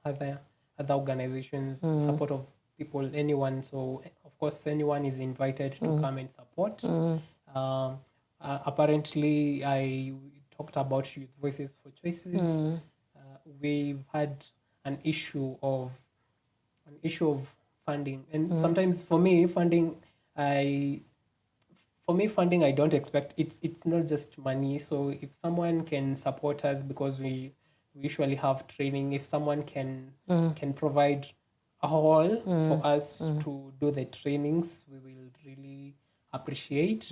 other organizations, support of people, anyone. So of course anyone is invited to come and support. Apparently I talked about Youth Voices for Choices. We've had an issue of funding, and sometimes for me funding I don't expect it's not just money. So if someone can support us, because we usually have training, if someone can provide a hall for us to do the trainings, we will really appreciate.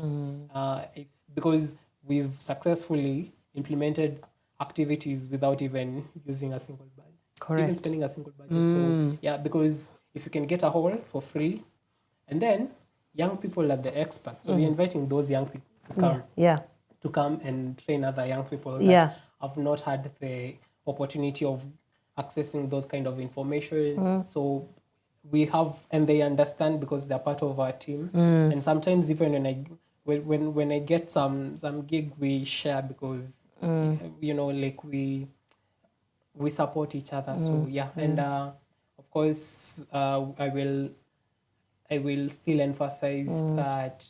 Because we've successfully implemented activities without even using a single budget. Correct. Even spending a single budget. So yeah, because if you can get a hall for free, and then young people are the experts. So we're inviting those young people to come. To come and train other young people that have not had the opportunity of accessing those kind of information. So we have, and they understand because they're part of our team. And sometimes even when I get some gig, we share because like we support each other. So yeah, and of course I will still emphasize that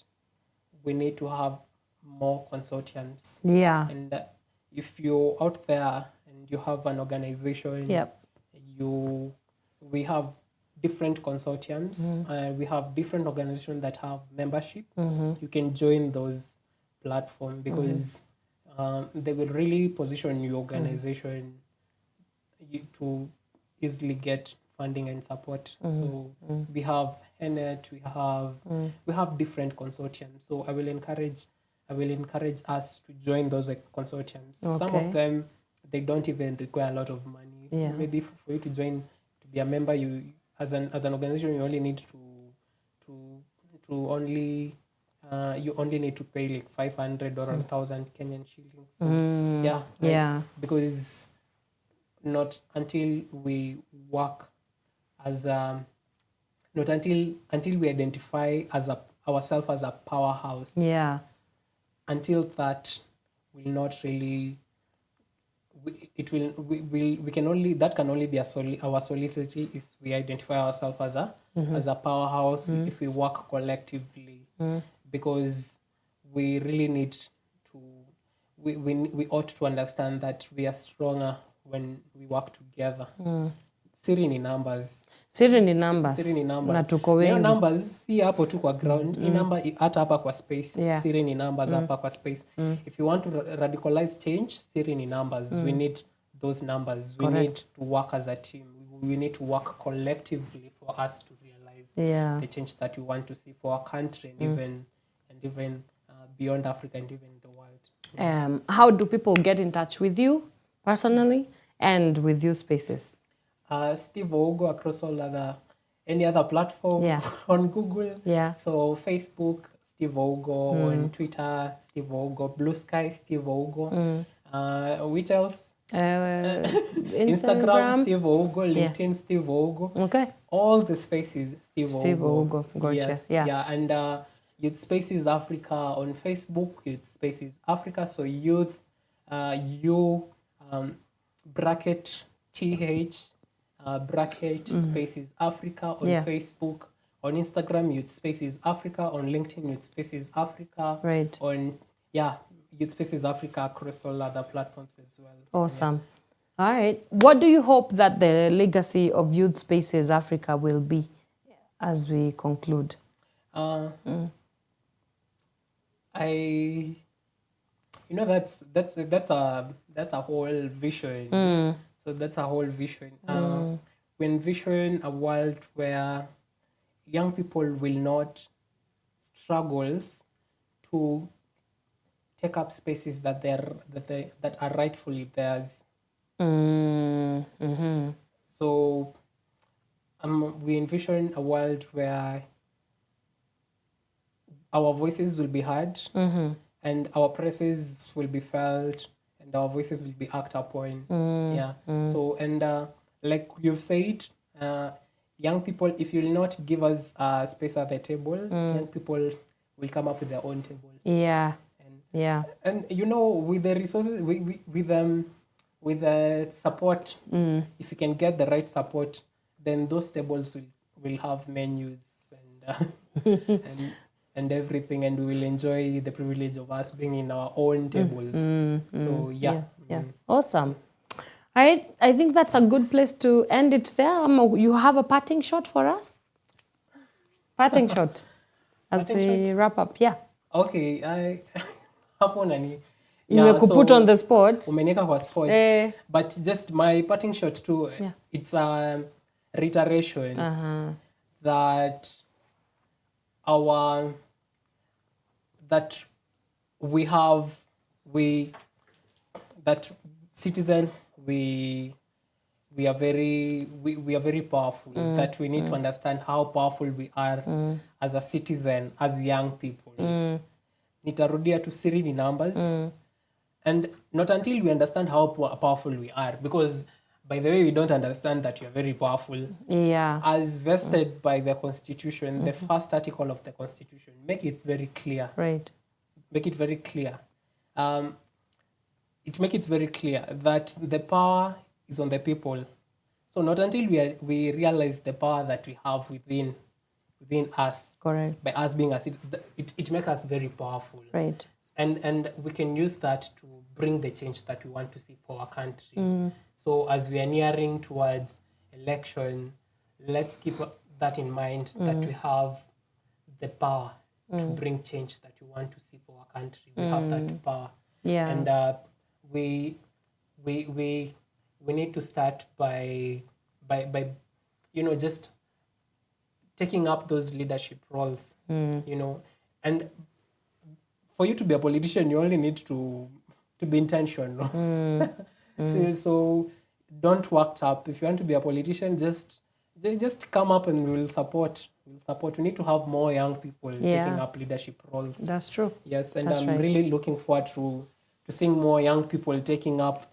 we need to have more consortiums. And if you're out there and you have an organization, we have different consortiums. We have different organizations that have membership. Mhm. You can join those platforms because they will really position your organization to easily get funding and support. So we have NET, we have different consortiums. So I will encourage us to join those consortiums. Some Okay. of them, they don't even require a lot of money. Yeah. Maybe for you to join, to be a member, you as an organization, you only need to only you only need to pay like 500 or 1,000 Kenyan shillings. So, yeah. because not until we work as not until we identify as ourselves as a powerhouse. Yeah. Until that will not really. We can only, that can only be our solidity is we identify ourselves as a powerhouse if we work collectively, because we really need to we ought to understand that we are stronger when we work together. Siri ni numbers. Siri ni numbers. Siri ni numbers. Na tuko Na hiyo wengi. numbers si hapo tu kwa ground. Hii number hata hapa kwa space. Yeah. Siri ni numbers hapa kwa space. If you want to radicalize change, Siri ni numbers. We need those numbers. We Correct. need to work as a team. We need to work collectively for us to realize the change that we want to see for our country and even beyond Africa and even the world. How do people get in touch with you personally and with you spaces? Steve Ougo across any other platform on Google. Yeah. So Facebook, Steve Ougo, on Twitter, Steve Ougo, Blue Sky, Steve Ougo. Which else? Instagram, Steve Ougo, LinkedIn, Steve Ougo. Okay. All the spaces, Steve Ougo. Gotcha. Yes. Yeah. And Youth Spaces Africa on Facebook, Youth Spaces Africa. So youth, bracket TH, bracket Spaces Africa on Facebook. On Instagram, Youth Spaces Africa. On LinkedIn, Youth Spaces Africa. Right. On Youth Spaces Africa across all other platforms as well. Awesome. All right. What do you hope that the legacy of Youth Spaces Africa will be as we conclude? That's a whole vision. So that's a whole vision. We envision a world where young people will not struggle to take up spaces that are rightfully theirs. So we envision a world where our voices will be heard and our presses will be felt and our voices will be acted upon. So like you've said, young people, if you'll not give us a space at the table, young people will come up with their own table. And with the resources, with the support, if you can get the right support, then those tables will have menus and everything, and we will enjoy the privilege of us being in our own tables. So Awesome. All right, I think that's a good place to end it there. You have a parting shot for us? Parting shot as we wrap up. Okay, hapo nani. Nimekuput on the spot. Umeniweka kwa spot. But just my parting shot too, it's a reiteration that that citizens we are very powerful. That we need to understand how powerful we are as a citizen, as young people. Nitarudia to Siri ni numbers. And not until we understand how powerful we are, because by the way, we don't understand that we are very powerful. As vested by the Constitution, the first article of the Constitution, make it very clear. Right. Make it very clear. It makes it very clear that the power is on the people. So not until we realize the power that we have within us, correct, by us being a citizen, it makes us very powerful. Right. And we can use that to bring the change that we want to see for our country. So as we are nearing towards election, let's keep that in mind, that we have the power to bring change that we want to see for our country. We have that power. Yeah. And we need to start by just taking up those leadership roles, and for you to be a politician, you only need to be intentional. So don't work up. If you want to be a politician, just come up and we'll support. We need to have more young people taking up leadership roles. That's true. Yes, and That's I'm right. really looking forward to seeing more young people taking up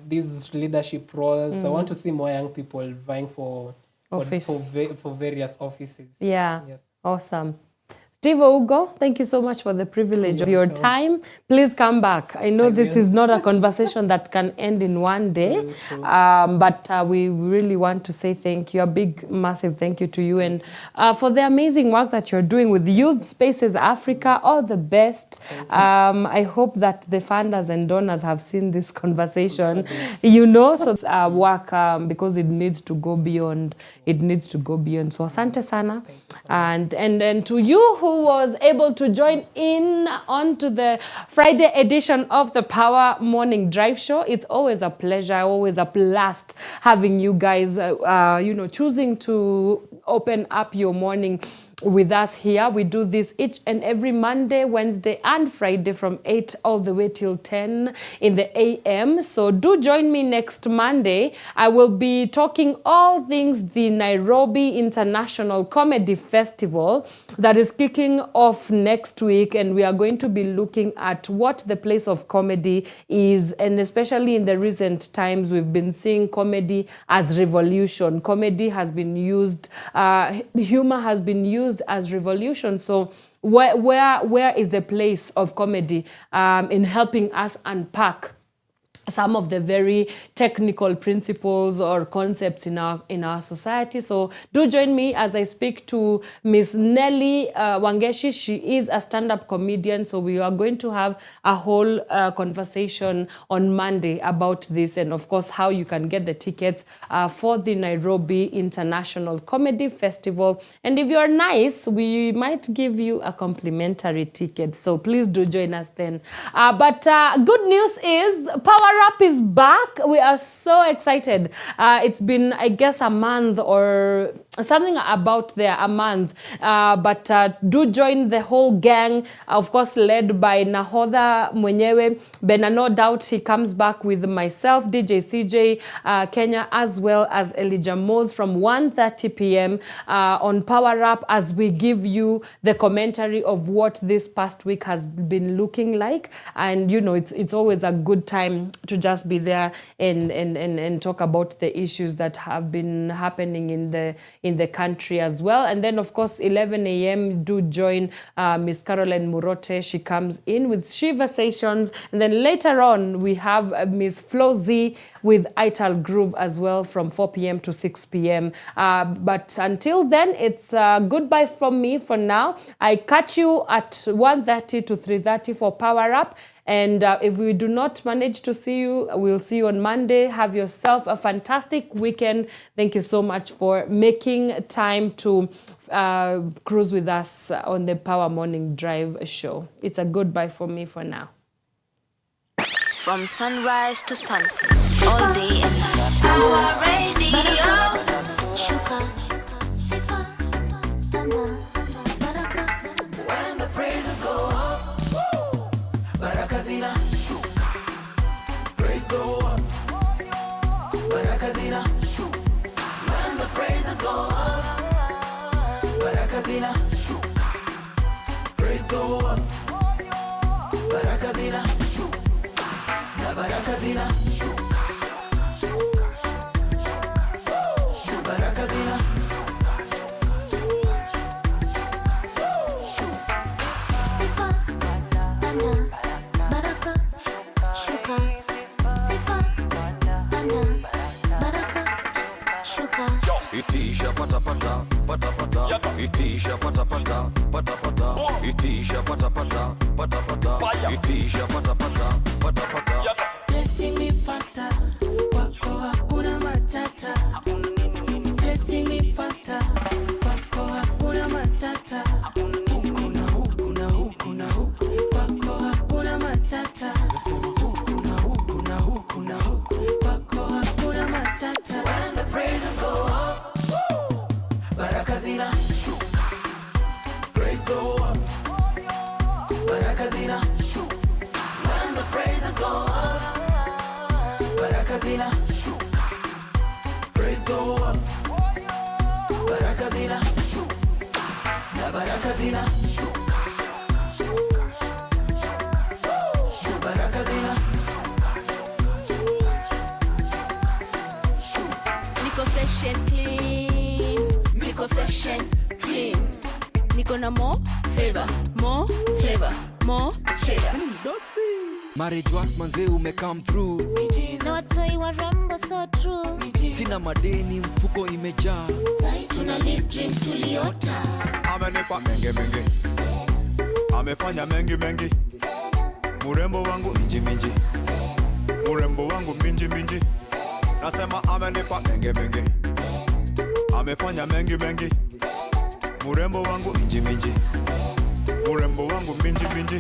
these leadership roles. I want to see more young people vying for various offices. Yeah. Yes. Awesome. Steve Ougo, thank you so much for the privilege of your time. Please come back. I know this is not a conversation that can end in one day, but we really want to say thank you, a big, massive thank you to you, and for the amazing work that you're doing with Youth Spaces Africa. All the best. I hope that the funders and donors have seen this conversation, so it's work because it needs to go beyond. It needs to go beyond. So asante sana. And to you who was able to join in onto the Friday edition of the Power Morning Drive Show. It's always a pleasure, always a blast having you guys, choosing to open up your morning with us here. We do this each and every Monday, Wednesday, and Friday from 8 all the way till 10 in the AM. So do join me next Monday. I will be talking all things the Nairobi International Comedy Festival that is kicking off next week, and we are going to be looking at what the place of comedy is, and especially in the recent times we've been seeing comedy as revolution. Comedy has been used, humor has been used as revolution. So where is the place of comedy in helping us unpack some of the very technical principles or concepts in our society? So do join me as I speak to Miss Nelly Wangeshi. She is a stand-up comedian, so we are going to have a whole conversation on Monday about this, and of course how you can get the tickets for the Nairobi International Comedy Festival. And if you're nice, we might give you a complimentary ticket, so please do join us then. But good news is Power Up is back. We are so excited. It's been, I guess, a month or something about there, a month. But do join the whole gang, of course, led by Nahodha Mwenyewe. Bena, no doubt he comes back with myself, DJ CJ Kenya, as well as Elijah Mose from 1:30 p.m. On Power Up, as we give you the commentary of what this past week has been looking like. And, it's always a good time to just be there and talk about the issues that have been happening in the country as well. And then, of course, 11 a.m. do join Miss Caroline Murote. She comes in with Shiva Sessions. And then later on, we have Miss Flozz with Ital Groove as well from 4 p.m. to 6 p.m. But until then, it's goodbye from me for now. I catch you at 1:30 to 3:30 for Power Up. And if we do not manage to see you, we'll see you on Monday. Have yourself a fantastic weekend. Thank you so much for making time to cruise with us on the Power Morning Drive show. It's a goodbye for me for now. From sunrise to sunset, all day and night. Power Radio. When the praises go up, Barakazina, praise go up, Barakazina, when the praises go up, Barakazina, praise go up, Barakazina, na Barakazina, Barakazina. Itisha pata pata pata pata. Itisha pata pata pata pata. Itisha pata pata pata pata. Itisha pata pata pata pata. Blessing me faster, wako hakuna matata. Blessing me faster. praise go up, baraka zina shuka. When the praises go up, baraka zina shuka. Praise go up, baraka zina shuka. Na baraka zina shuka. Baraka zina Niko fresh and clean. Niko fresh and clean. Niko na more flavor, more flavor, more cheddar. Marriage wax manze come through. Na watoi warembo so true. Sina madeni mfuko imejaa. Tuna live dream tuliota. Amenipa mengi mengi, amefanya mengi mengi. Murembo wangu minji minji, murembo wangu minji minji. Nasema amenipa mengi mengi, amefanya mengi mengi. Murembo wangu minji minji, murembo wangu minji minji.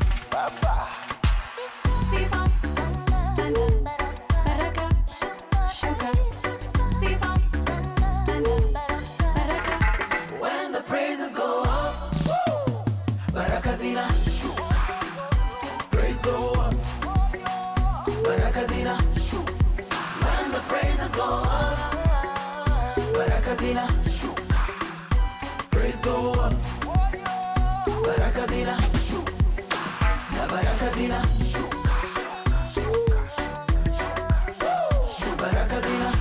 when the praises go up, baraka zina shuka. Praise go up, baraka zina shuka. When the praises go up, baraka zina shuka. Praise go up, baraka zina shuka. Na baraka zina shuka. Baraka zina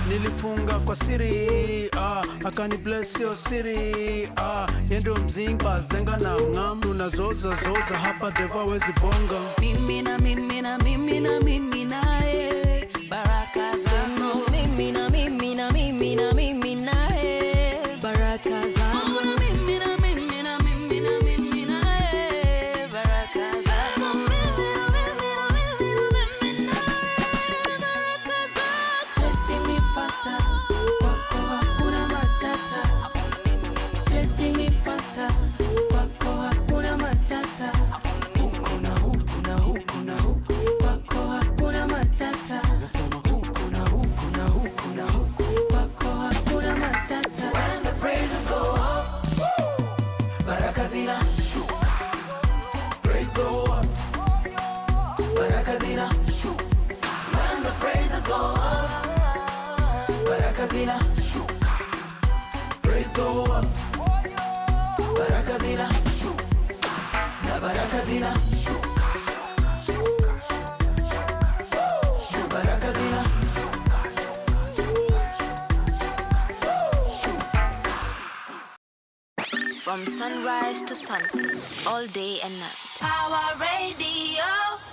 nilifunga kwa siri akani bless yo siri yendo mzimba zenga na mngam unazoza zoza hapa deva wezi bonga mimi na mimi na mimi na mimi naye baraka zangu mimi na mimi na mimi na mimi naye baraka zangu na mimi na mimi na mimi na mimi naye baraka zangu blessing me faster kwako hakuna matata blessing me faster kwako hakuna matata huku na huku na huku na huku kwako hakuna matata nasema huku na huku na huku na huku kwako hakuna matata when the praises go up, baraka zina shuka. Praise go up, baraka zina shuka. When the praises go up, baraka zina shuka. Praise go up, baraka zina shuka. Na baraka zina shuka. Baraka zina From sunrise to sunset, all day and night. Power Radio.